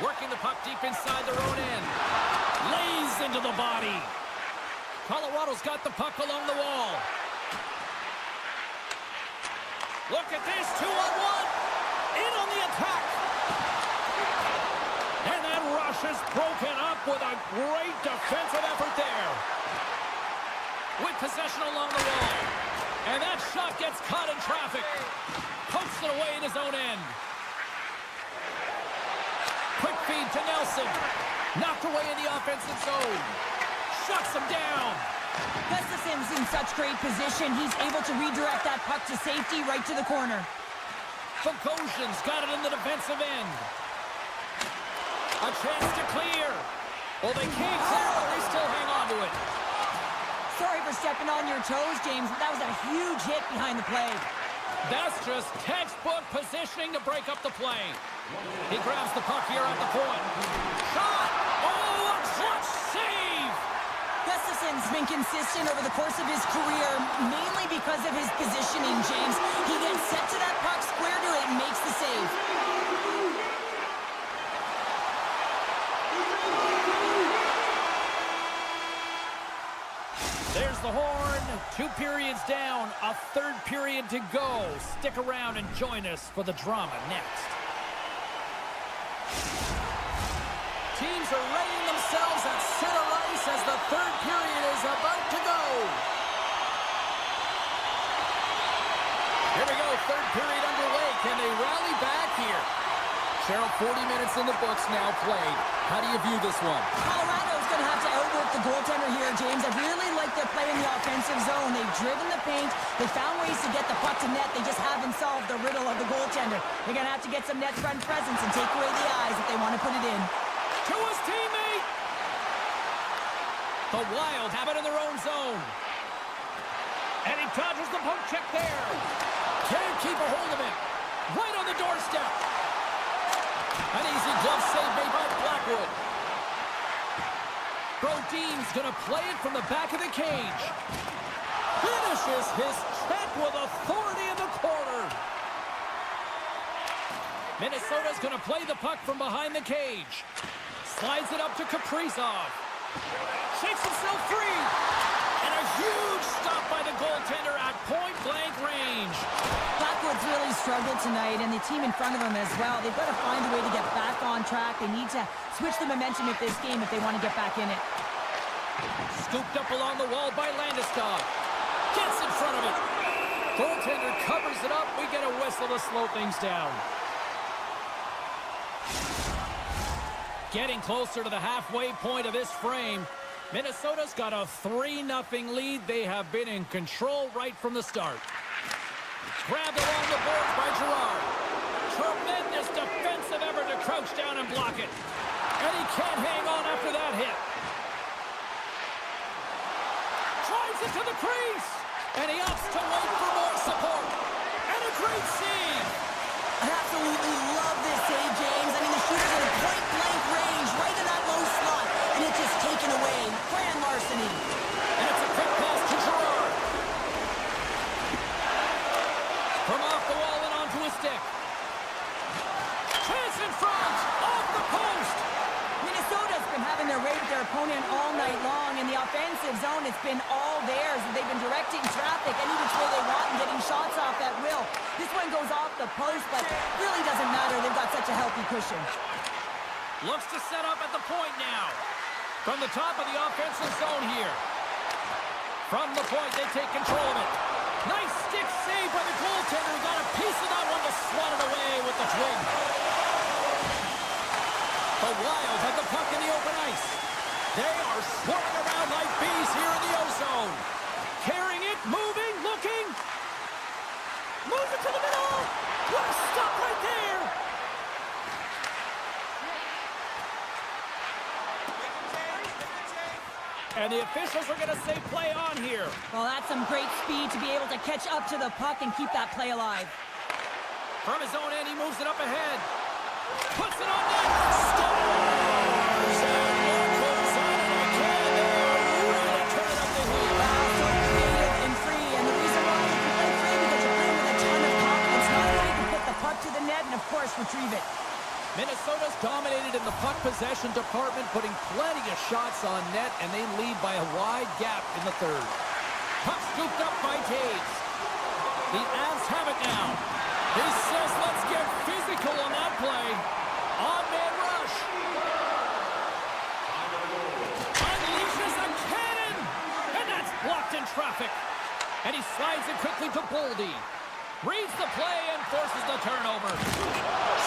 Working the puck deep inside their own end. Lays into the body. Colorado's got the puck along the wall. Look at this, 2-on-1. In on the attack. And that rush is broken up with a great defensive effort there. With possession along the wall. And that shot gets caught in traffic. Pokes it away in his own end. Quick feed to Nelson. Knocked away in the offensive zone. Shuts him down. Gustafson's in such great position. He's able to redirect that puck to safety right to the corner. Bogosian's got it in the defensive end. A chance to clear. Well, they can't clear, but they still hang on to it. Sorry for stepping on your toes, James, but that was a huge hit behind the play. That's just textbook positioning to break up the play. He grabs the puck here at the point. Shot! Oh, a clutch save! Gustafson's been consistent over the course of his career, mainly because of his positioning, James. He gets set to that puck, square to it, and makes the save. There's the horn. 2 periods down, a 3rd period to go. Stick around and join us for the drama next. Teams are readying themselves at center ice as the 3rd period is about to go. Here we go, 3rd period underway. Can they rally back here? Cheryl, 40 minutes in the books now played. How do you view this one? Colorado's going to have to outwork the goaltender here, James. I really like their play in the offensive zone. They've driven the paint. They found ways to get the puck to net. They just haven't solved the riddle of the goaltender. They're going to have to get some net front presence and take away the eyes if they want to put it in. To his teammate! The Wild have it in their own zone. And he dodges the poke check there. Can't keep a hold of it. Right on the doorstep. An easy glove save made by Blackwood. Brodin's going to play it from the back of the cage. Finishes his check with authority in the corner. Minnesota's going to play the puck from behind the cage. Slides it up to Kaprizov. Shakes himself free. And a huge stop by the goaltender at point-blank range. Blackwood's really struggled tonight, and the team in front of him as well. They've got to find a way to get back on track. They need to switch the momentum of this game if they want to get back in it. Scooped up along the wall by Landeskog. Gets in front of it. Goaltender covers it up. We get a whistle to slow things down. Getting closer to the halfway point of this frame. Minnesota's got a 3-0 lead. They have been in control right from the start. Grabbed along the boards by Girard. Tremendous defensive effort to crouch down and block it. And he can't hang on after that hit. Drives it to the crease. And he opts to wait for more support. And a great save. I absolutely love this save, James. I mean, the shooter's in point-blank range, right in that low slot, and it's just taken away. Grand larceny. And it's a quick pass to Girard. From off the wall and onto his stick. Chance in front, off the post. Minnesota's been having their way with their opponent all night long. In the offensive zone, it's been all theirs. They've been directing traffic any which way they want and getting shots off at will. This one goes off the post, but really doesn't matter. They've got such a healthy cushion. Looks to set up at the point now. From the top of the offensive zone here. From the point, they take control of it. Nice stick save by the goaltender. Got a piece of that one to swat it away with the twig. The Wild have the puck in the open ice. They are swirling around like bees here in the O-zone. Carrying it, moving, looking. to the middle. What a stop right there. And the officials are going to say play on here. Well, that's some great speed to be able to catch up to the puck and keep that play alive. From his own end, he moves it up ahead. Puts it on net. Scores! And look who's on it again. They're really turning up the heat. Wow, so creative and free. And the reason why you can play free because you're playing with a ton of confidence. Not only you can put the puck to the net and, of course, retrieve it. Minnesota's dominated in the puck possession department, putting plenty of shots on net, and they lead by a wide gap in the third. Puck scooped up by Taves. The Avs have it now. He says, let's get physical on that play. On-man rush. Unleashes a cannon. And that's blocked in traffic. And he slides it quickly to Boldy. Reads the play and forces the turnover.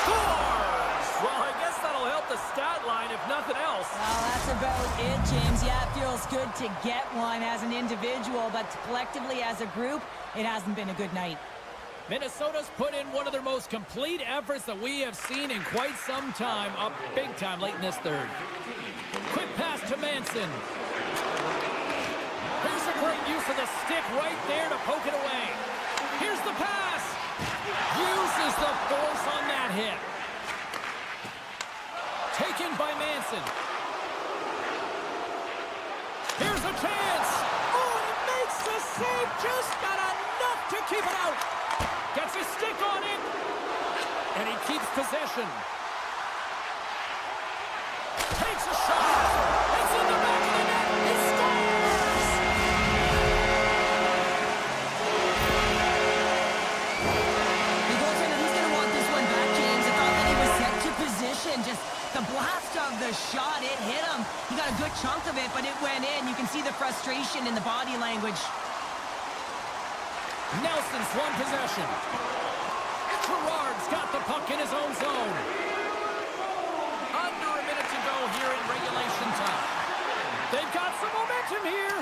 Scores! Well, I guess that'll help the stat line, if nothing else. Well, that's about it, James. Yeah, it feels good to get one as an individual, but collectively as a group, it hasn't been a good night. Minnesota's put in one of their most complete efforts that we have seen in quite some time, up big time late in this third. Quick pass to Manson. Here's a great use of the stick right there to poke it away. Here's the pass. Uses the force on that hit. Taken by Manson. Here's a chance. Oh, and he makes the save. Just not enough to keep it out. Gets his stick on it. And he keeps possession. Takes a shot. It's in the back of the net. He scores! The goaltender, he's going to want this one back, James. I thought that he was set to position. Just the blast of the shot, it hit him. He got a good chunk of it, but it went in. You can see the frustration in the body language. Nelson's won possession. Gerard's got the puck in his own zone. Under a minute to go here in regulation time. They've got some momentum here.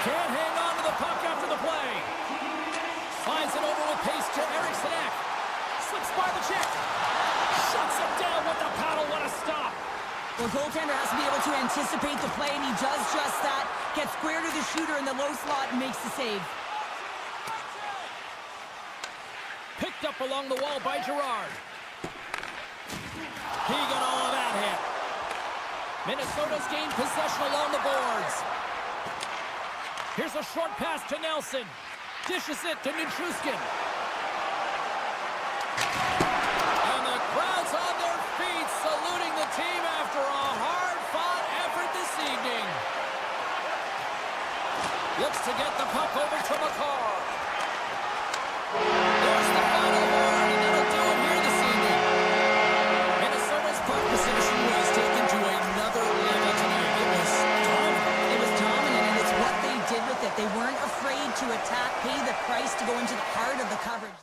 Can't hang on to the puck after the play. Slides it over with pace to Eriksson. Slips by the check. Shuts it down with the paddle. What a stop. The goaltender has to be able to anticipate the play, and he does just that. Gets square to the shooter in the low slot and makes the save. Picked up along the wall by Gerard. He got all of that hit. Minnesota's gained possession along the boards. Here's a short pass to Nelson. Dishes it to Nichushkin. And the crowd's on their feet, saluting the team after a hard-fought effort this evening. Looks to get the puck over to McCarr. There's the final word, and that'll do it here this evening. Minnesota's puck position was taken to another level tonight. It was dominant. It was dominant, and it's what they did with it. They weren't afraid to attack, pay the price to go into the heart of the coverage.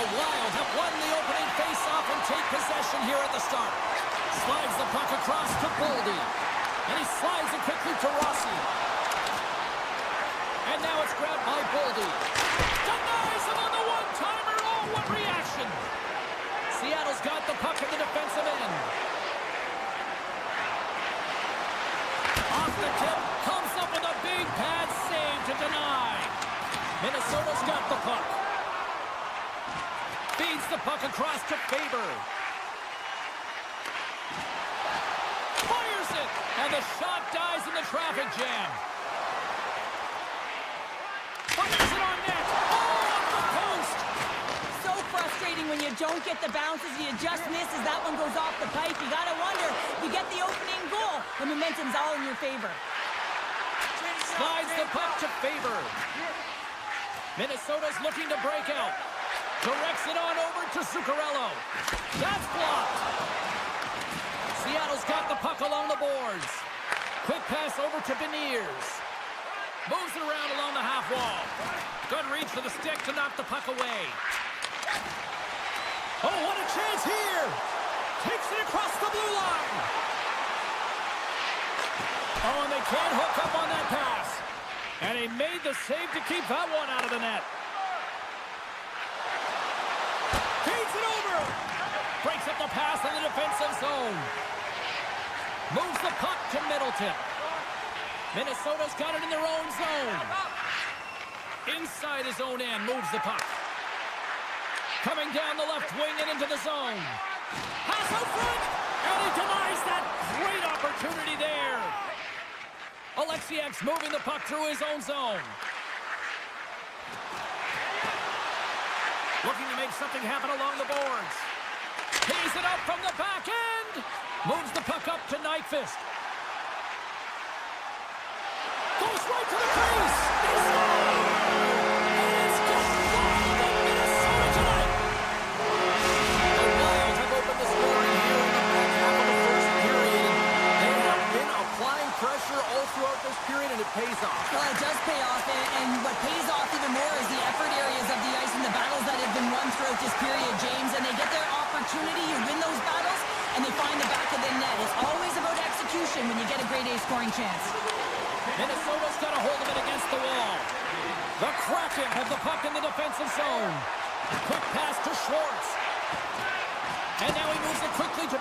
The Wild have won the opening face-off and take possession here at the start. Slides the puck across to Boldy. And he slides it quickly to Rossi. And now it's grabbed by Boldy. Denies him on the one-timer. Oh, what reaction! Seattle's got the puck in the defensive end. Off the tip, comes up with a big pad save to deny. Minnesota's got the puck. Feeds the puck across to Faber. Fires it! And the shot dies in the traffic jam. Fires it on net. Oh, off the post! So frustrating when you don't get the bounces, you just miss as that one goes off the pipe. You gotta wonder, you get the opening goal, the momentum's all in your favor. Slides the puck to Faber. Minnesota's looking to break out. Directs it on over to Zuccarello. That's blocked. Seattle's got the puck along the boards. Quick pass over to Beniers. Moves it around along the half wall. Good reach for the stick to knock the puck away. Oh, what a chance here! Takes it across the blue line. Oh, and they can't hook up on that pass. And he made the save to keep that one out of the net. Feeds it over. Breaks up the pass in the defensive zone. Moves the puck to Middleton. Minnesota's got it in their own zone. Inside his own end, moves the puck. Coming down the left wing and into the zone. Pass out front. And he denies that great opportunity there. Alexiak's moving the puck through his own zone. Looking to make something happen along the boards. Tees it up from the back end. Moves the puck up to Nyquist. Goes right to the crease. They score! And it's just Wild in Minnesota tonight. The Wild have opened the scoring here in the back half of the first period. They have been applying pressure all throughout this period, and it pays off. Well, it does pay off, and what pays off even more is the effort areas of the ice and the battles that have been won throughout this period, James, and they get their opportunity, you win those battles, and they find the back of the net. It's always about execution when you get a grade A scoring chance. Minnesota's got a hold of it against the wall. The Kraken have the puck in the defensive zone. Quick pass to Schwartz. And now he moves it quickly to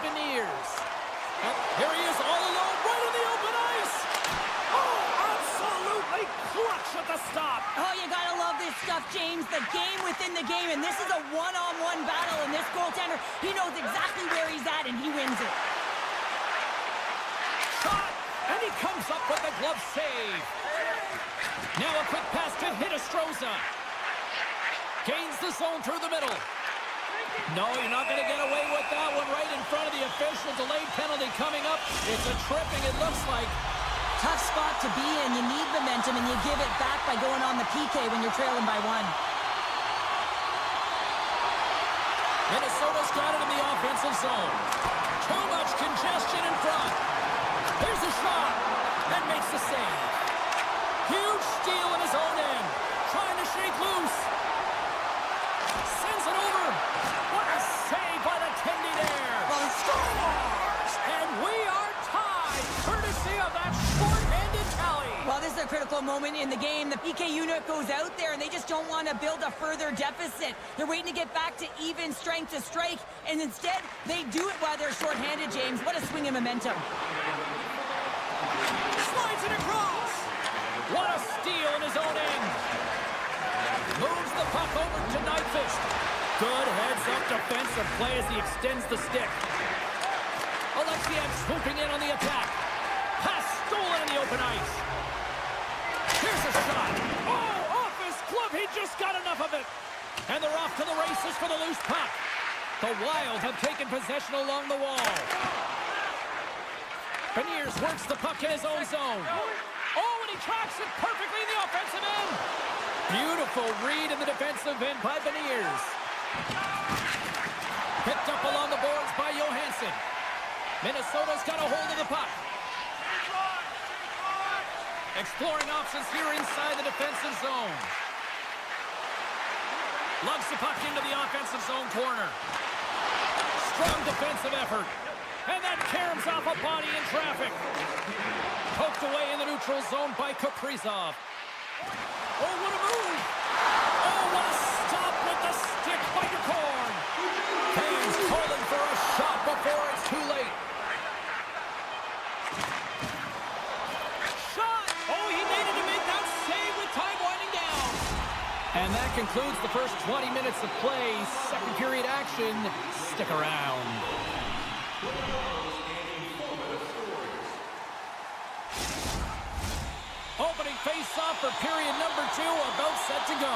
stuff, James. The game within the game, and this is a one-on-one battle, and this goaltender, he knows exactly where he's at, and he wins it. Shot, and he comes up with the glove save. Now a quick pass to Hinostroza. Gains the zone through the middle. No, you're not going to get away with that one right in front of the official. Delayed penalty coming up. It's a tripping, it looks like. Tough spot to be in. You need momentum, and you give it back by going on the PK when you're trailing by 1. Minnesota's got it in the offensive zone. Too much congestion in front. There's a shot, and makes the save. Huge steal in his own end. Trying to shake loose. Sends it over. What a save by the Tendy there. Well, he scores! And we are tied, courtesy of that short-handed tally. Well, this is a critical moment in the game. The PK unit goes out there, and they just don't want to build a further deficit. They're waiting to get back to even strength to strike, and instead, they do it while they're short-handed, James. What a swing of momentum. Slides it across. What a steal in his own end. Moves the puck over to Nyquist. Good heads-up defensive play as he extends the stick. Alexiev swooping in on the attack. Pass stolen in the open ice. Here's a shot. Oh, off his glove. He just got enough of it. And they're off to the races for the loose puck. The Wild have taken possession along the wall. Beniers works the puck in his own zone. Oh, and he tracks it perfectly in the offensive end. Beautiful read in the defensive end by Beniers. Picked up along the boards by Johansson. Minnesota's got a hold of the puck. Exploring options here inside the defensive zone. Lugs the puck into the offensive zone corner. Strong defensive effort. And that caroms off a body in traffic. Poked away in the neutral zone by Kaprizov. Oh, what a move! Oh, what a stop with the stick by DeCorn. Fans calling for a shot before it's too late. Shot! Oh, he needed to make that save with time winding down. And that concludes the first 20 minutes of play. Second period action. Stick around. Opening face-off for period number 2, about set to go.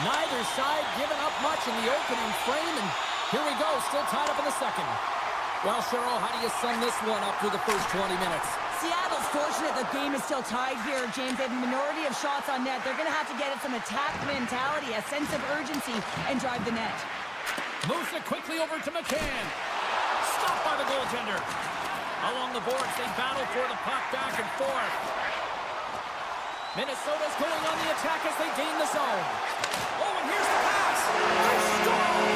Neither side giving up much in the opening frame, and here we go, still tied up in the second. Well, Cheryl, how do you sum this one up through the first 20 minutes? Seattle's fortunate the game is still tied here, James. They have a minority of shots on net. They're going to have to get at some attack mentality, a sense of urgency, and drive the net. Moves it quickly over to McCann. Stopped by the goaltender. Along the boards, they battle for the puck back and forth. Minnesota's going on the attack as they gain the zone. Oh, and here's the pass. They score!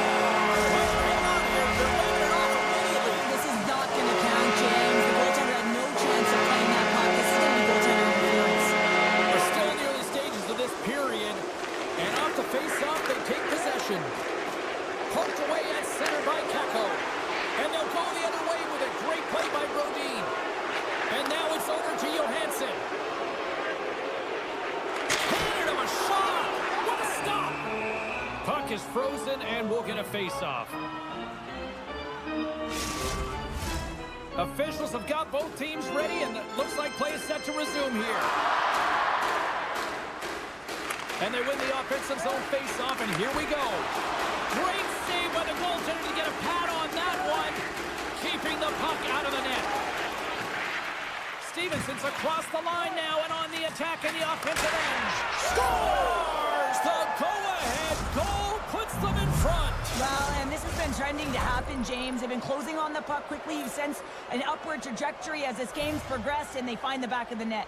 Hang on here. They're waving it off immediately. This is not going to count, James. The goaltender had no chance of playing that puck. This is going to be goaltender interference. We're still in the early stages of this period. And off the face-off, they take possession. Poked away at center by Kakko. And they'll go the other way with a great play by Brodin. And now it's over to Johansson. Handed him a shot. What a stop. Puck is frozen and we'll get a face-off. Officials have got both teams ready and it looks like play is set to resume here. And they win the offensive zone face-off, and here we go. Great save by the goaltender to get a pad on that one, keeping the puck out of the net. Stevenson's across the line now and on the attack in the offensive end. Scores! The go-ahead goal puts them in front. Well, and this has been trending to happen, James. They've been closing on the puck quickly. You sense an upward trajectory as this game's progressed, and they find the back of the net.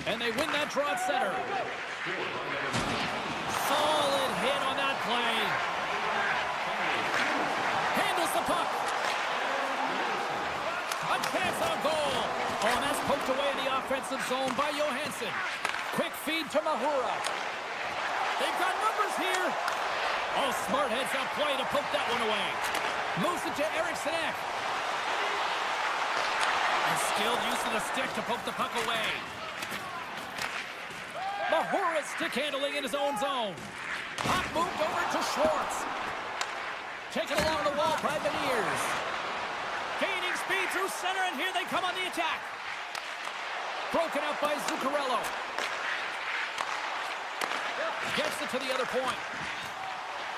And they win that draw at center. Solid hit on that play. Handles the puck. A chance on goal. Oh, and that's poked away in the offensive zone by Johansson. Quick feed to Mahura. They've got numbers here. Oh, smart heads-up play to poke that one away. Moves it to Eriksson Ek. A skilled use of the stick to poke the puck away. Mahura's stick handling in his own zone. Puck moved over to Schwartz. Taken along the wall by Beniers. Gaining speed through center, and here they come on the attack. Broken up by Zuccarello. Gets it to the other point.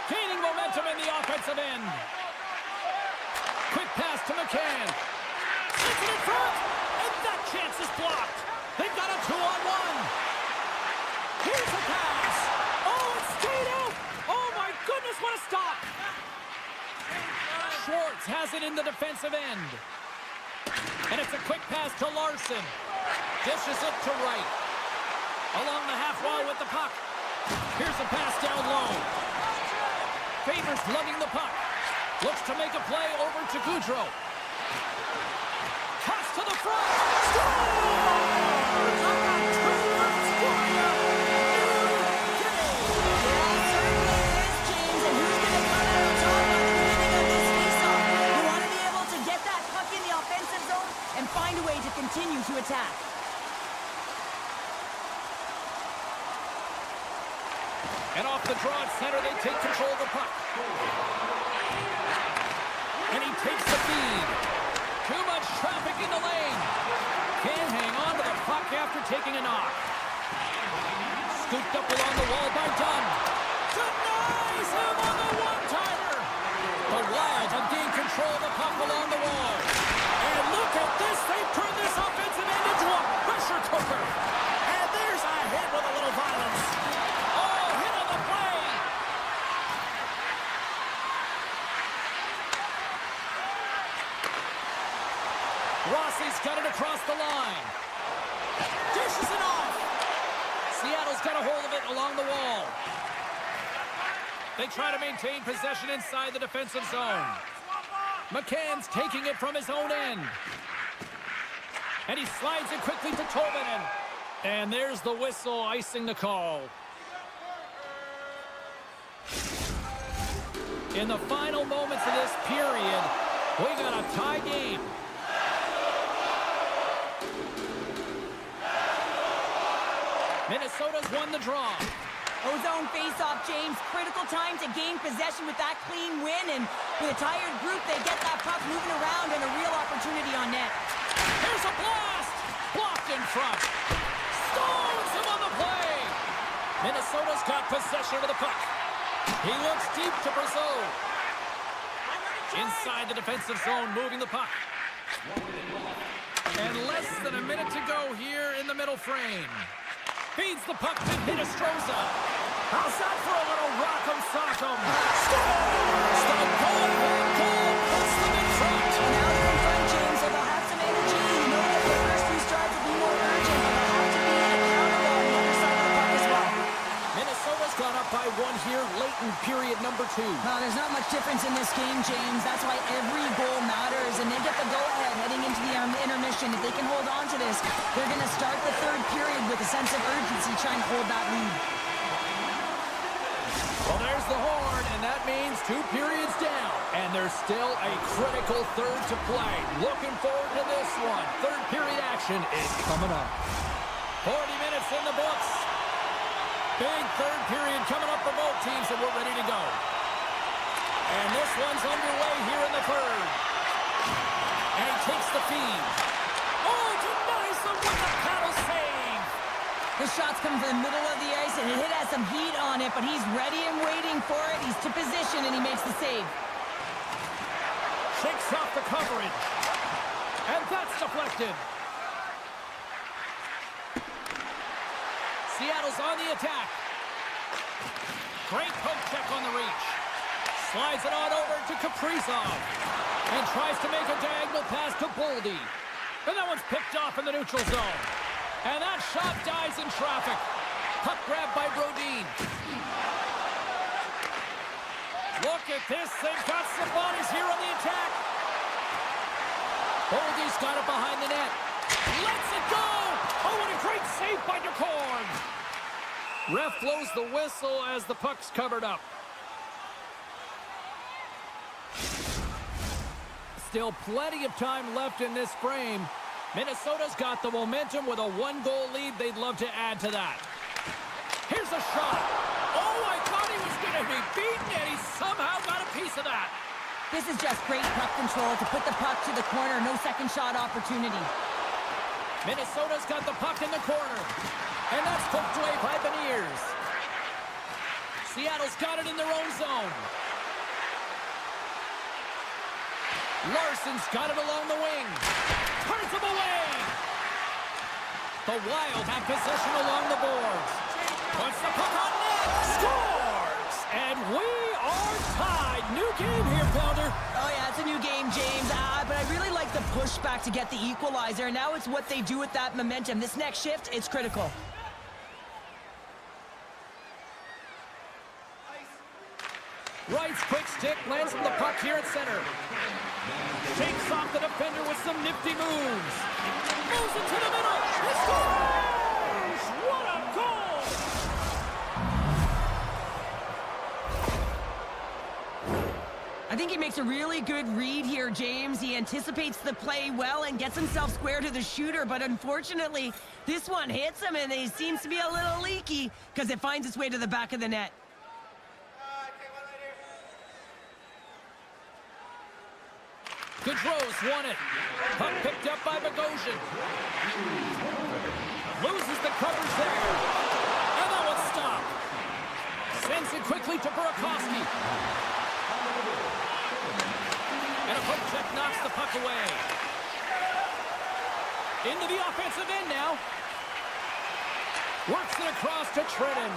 Gaining momentum in the offensive end. Quick pass to McCann. Sits it in front, and that chance is blocked. They've got a 2-on-1. Here's a pass. Oh, it's stayed out. Oh, my goodness, what a stop. Schwartz has it in the defensive end. And it's a quick pass to Larson. Dishes it to right. Along the half wall with the puck. Here's a pass down low. Favors lugging the puck. Looks to make a play over to Goudreau. Pass to the front. And find a way to continue to attack. And off the draw at center, they take control of the puck. And he takes the feed. Too much traffic in the lane. Can't hang on to the puck after taking a knock. Scooped up along the wall by Dunn. Denies him on the one-timer. The Wild have gained control of the puck along the wall. And look at this. They've turned this offensive end into a pressure cooker. And there's a hit with a little violence. Oh, hit on the play. Rossi's got it across the line. Dishes it off. Seattle's got a hold of it along the wall. They try to maintain possession inside the defensive zone. McCann's taking it from his own end. And he slides it quickly to Tolvanen. And there's the whistle icing the call. In the final moments of this period, we got a tie game. Minnesota's won the draw. Ozone face-off, James. Critical time to gain possession with that clean win, and with a tired group, they get that puck moving around and a real opportunity on net. Here's a blast! Blocked in front. Stones him on the play. Minnesota's got possession of the puck. He looks deep to Brazeau. Inside the defensive zone, moving the puck. And less than a minute to go here in the middle frame. Feeds the puck to Hinostroza. Outside for a little rock'em sock'em. Scores! The goal puts them in front. Now they're in front, James, so they'll have some energy. You know that the first two strides will be more urgent, but they'll have to be accountable on the other side of the puck as well. Minnesota's gone up by one here late in period number 2. Well, there's not much difference in this game, James. That's why every goal matters, and they get the go-ahead heading into the intermission. If they can hold on to this, they're going to start the third period with a sense of urgency trying to hold that lead. Well, there's the horn, and that means 2 periods down. And there's still a critical third to play. Looking forward to this one. Third period action is coming up. 40 minutes in the books. Big third period coming up for both teams, and we're ready to go. And this one's underway here in the third. And he takes the feed. Oh, denies them with a paddle save. The shot's coming from the middle of the ice, and it has some heat on it, but he's ready and waiting for it. He's to position, and he makes the save. Shakes off the coverage. And that's deflected. Seattle's on the attack. Great poke check on the reach. Slides it on over to Kaprizov. And tries to make a diagonal pass to Boldy. And that one's picked off in the neutral zone. And that shot dies in traffic. Puck grab by Brodin. Look at this. They've got some bodies here on the attack. Boldy's got it behind the net. Lets it go. Oh, what a great save by DeCorn. Ref blows the whistle as the puck's covered up. Still plenty of time left in this frame. Minnesota's got the momentum with a one-goal lead. They'd love to add to that. Here's a shot. Oh, I thought he was going to be beaten, and he somehow got a piece of that. This is just great puck control to put the puck to the corner. No second shot opportunity. Minnesota's got the puck in the corner. And that's poked away by Beniers. Seattle's got it in their own zone. Larson's got it along the wing. Turns him away. The Wild have possession along the boards. Puts the puck on net. Scores! And we are tied. New game here, Pounder. Oh, yeah, it's a new game, James. But I really like the pushback to get the equalizer. Now it's what they do with that momentum. This next shift, it's critical. Wright's quick stick lands on the puck here at center. Shakes off the defender with some nifty moves. Moves it to the middle. He scores! What a goal! I think he makes a really good read here, James. He anticipates the play well and gets himself square to the shooter, but unfortunately, this one hits him and he seems to be a little leaky because it finds its way to the back of the net. Gaudreau's won it. Puck picked up by Bogosian. Loses the covers there. And that one's stopped. Sends it quickly to Burakovsky. And a poke check knocks the puck away. Into the offensive end now. Works it across to Trenton.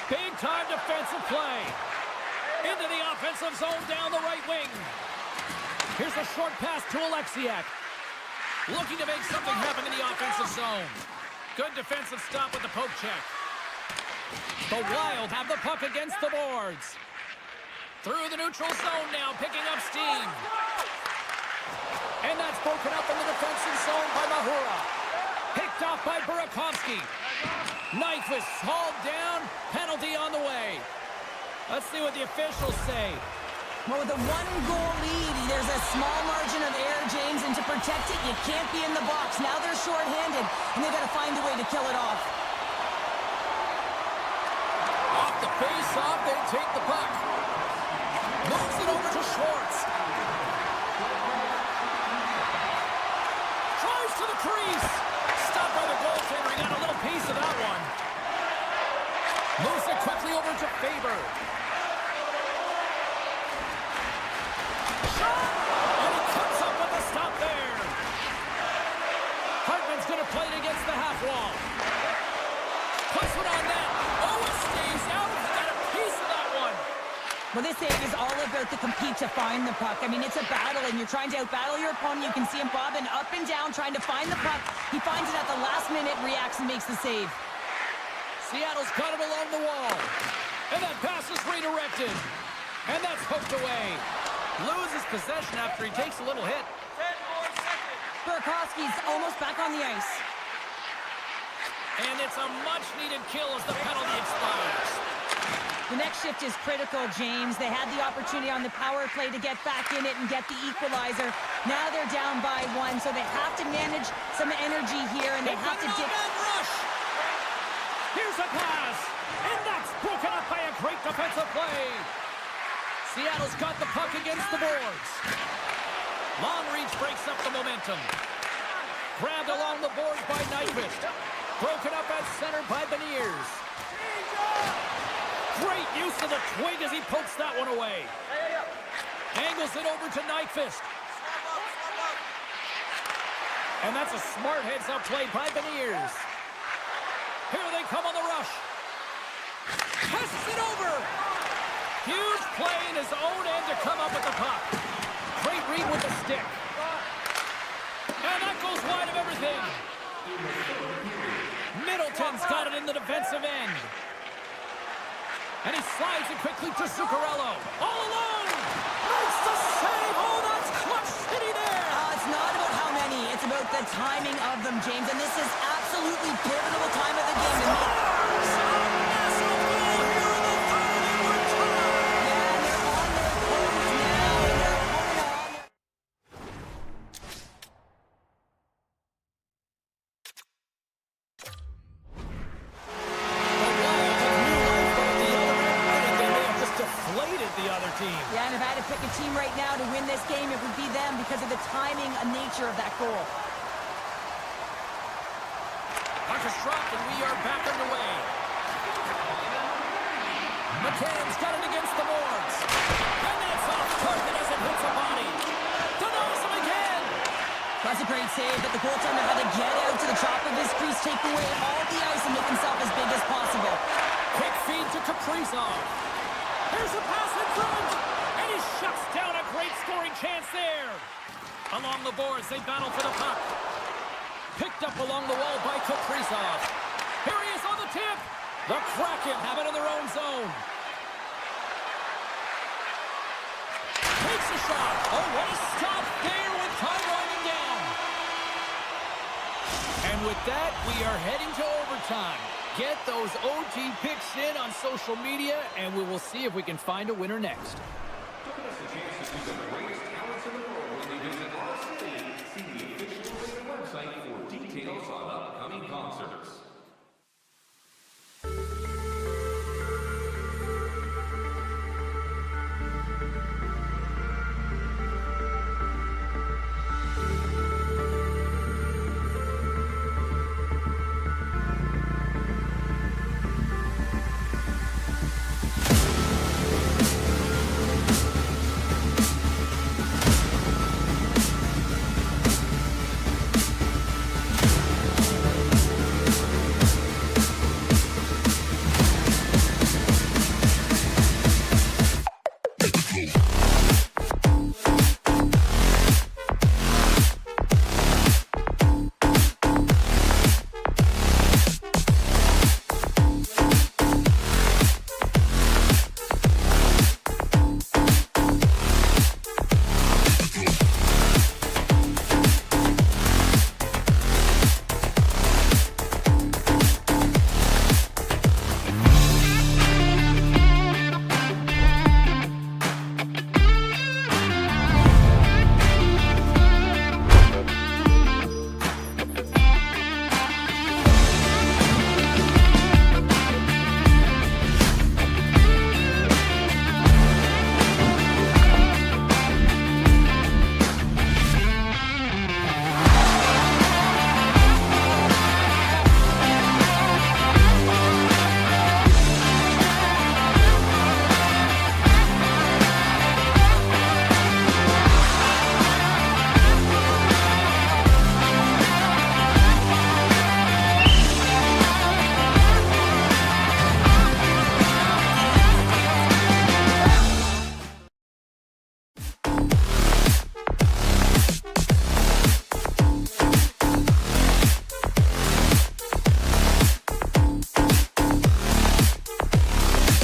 Big time defensive play. Into the offensive zone down the right wing. Here's a short pass to Alexiak. Looking to make something happen in the offensive zone. Good defensive stop with the poke check. The Wild have the puck against the boards. Through the neutral zone now, picking up steam. And that's broken up in the defensive zone by Mahura. Picked off by Burakovsky. Knife is hauled down. Penalty on the way. Let's see what the officials say. Well, with a one-goal lead, there's a small margin of error, James, and to protect it, you can't be in the box. Now they're shorthanded, and they've got to find a way to kill it off. Off the face-off, they take the puck. Moves it over to Schwartz. Tries to the crease. Stopped by the goaltender. He got a little piece of that one. Moves it quickly over to Faber. And he cuts up with the stop there. Hartman's going to play it against the half wall. Puts it on net. Oh, it stays out. He got a piece of that one. Well, this save is all about the compete to find the puck. I mean, it's a battle, and you're trying to out-battle your opponent. You can see him bobbing up and down, trying to find the puck. He finds it at the last minute, reacts, and makes the save. Seattle's got it along the wall. And that pass is redirected. And that's poked away. Loses possession after he takes a little hit. 10 more seconds. Burakovsky's almost back on the ice. And it's a much-needed kill as the penalty expires. The next shift is critical, James. They had the opportunity on the power play to get back in it and get the equalizer. Now they're down by 1, so they have to manage some energy here, and they have to dip. Rush. Here's a pass. And that's broken up by a great defensive play. Seattle's got the puck against the boards. Long reach breaks up the momentum. Grabbed along the boards by Nyquist. Broken up at center by Beniers. Great use of the twig as he pokes that one away. Angles it over to Nyquist. And that's a smart heads-up play by Beniers. Here they come on the rush. Tests it over. Huge play in his own end to come up with the puck. Great read with the stick. And that goes wide of everything. Middleton's got it in the defensive end. And he slides it quickly to Zuccarello. All alone! Makes the save! Oh, that's clutch city there! It's not about how many. It's about the timing of them, James. And this is absolutely pivotal time of the game. because of the timing and nature of that goal. Puck is dropped, and we are back underway. McCann's got it against the boards. And that's off target as it hits a body. Denies him again. That's a great save, but the goaltender had to get out to the top of his crease, take away all the ice, and make himself as big as possible. Quick feed to Kaprizov. Here's a pass in front. And he shuts down a great scoring chance there. Along the boards, they battle for the puck. Picked up along the wall by Kaprizov. Here he is on the tip. The Kraken have it in their own zone. Takes a shot. Oh, what a stop there with time winding down. And with that, we are heading to overtime. Get those OT picks in on social media, and we will see if we can find a winner next. Don't miss the chance to see the great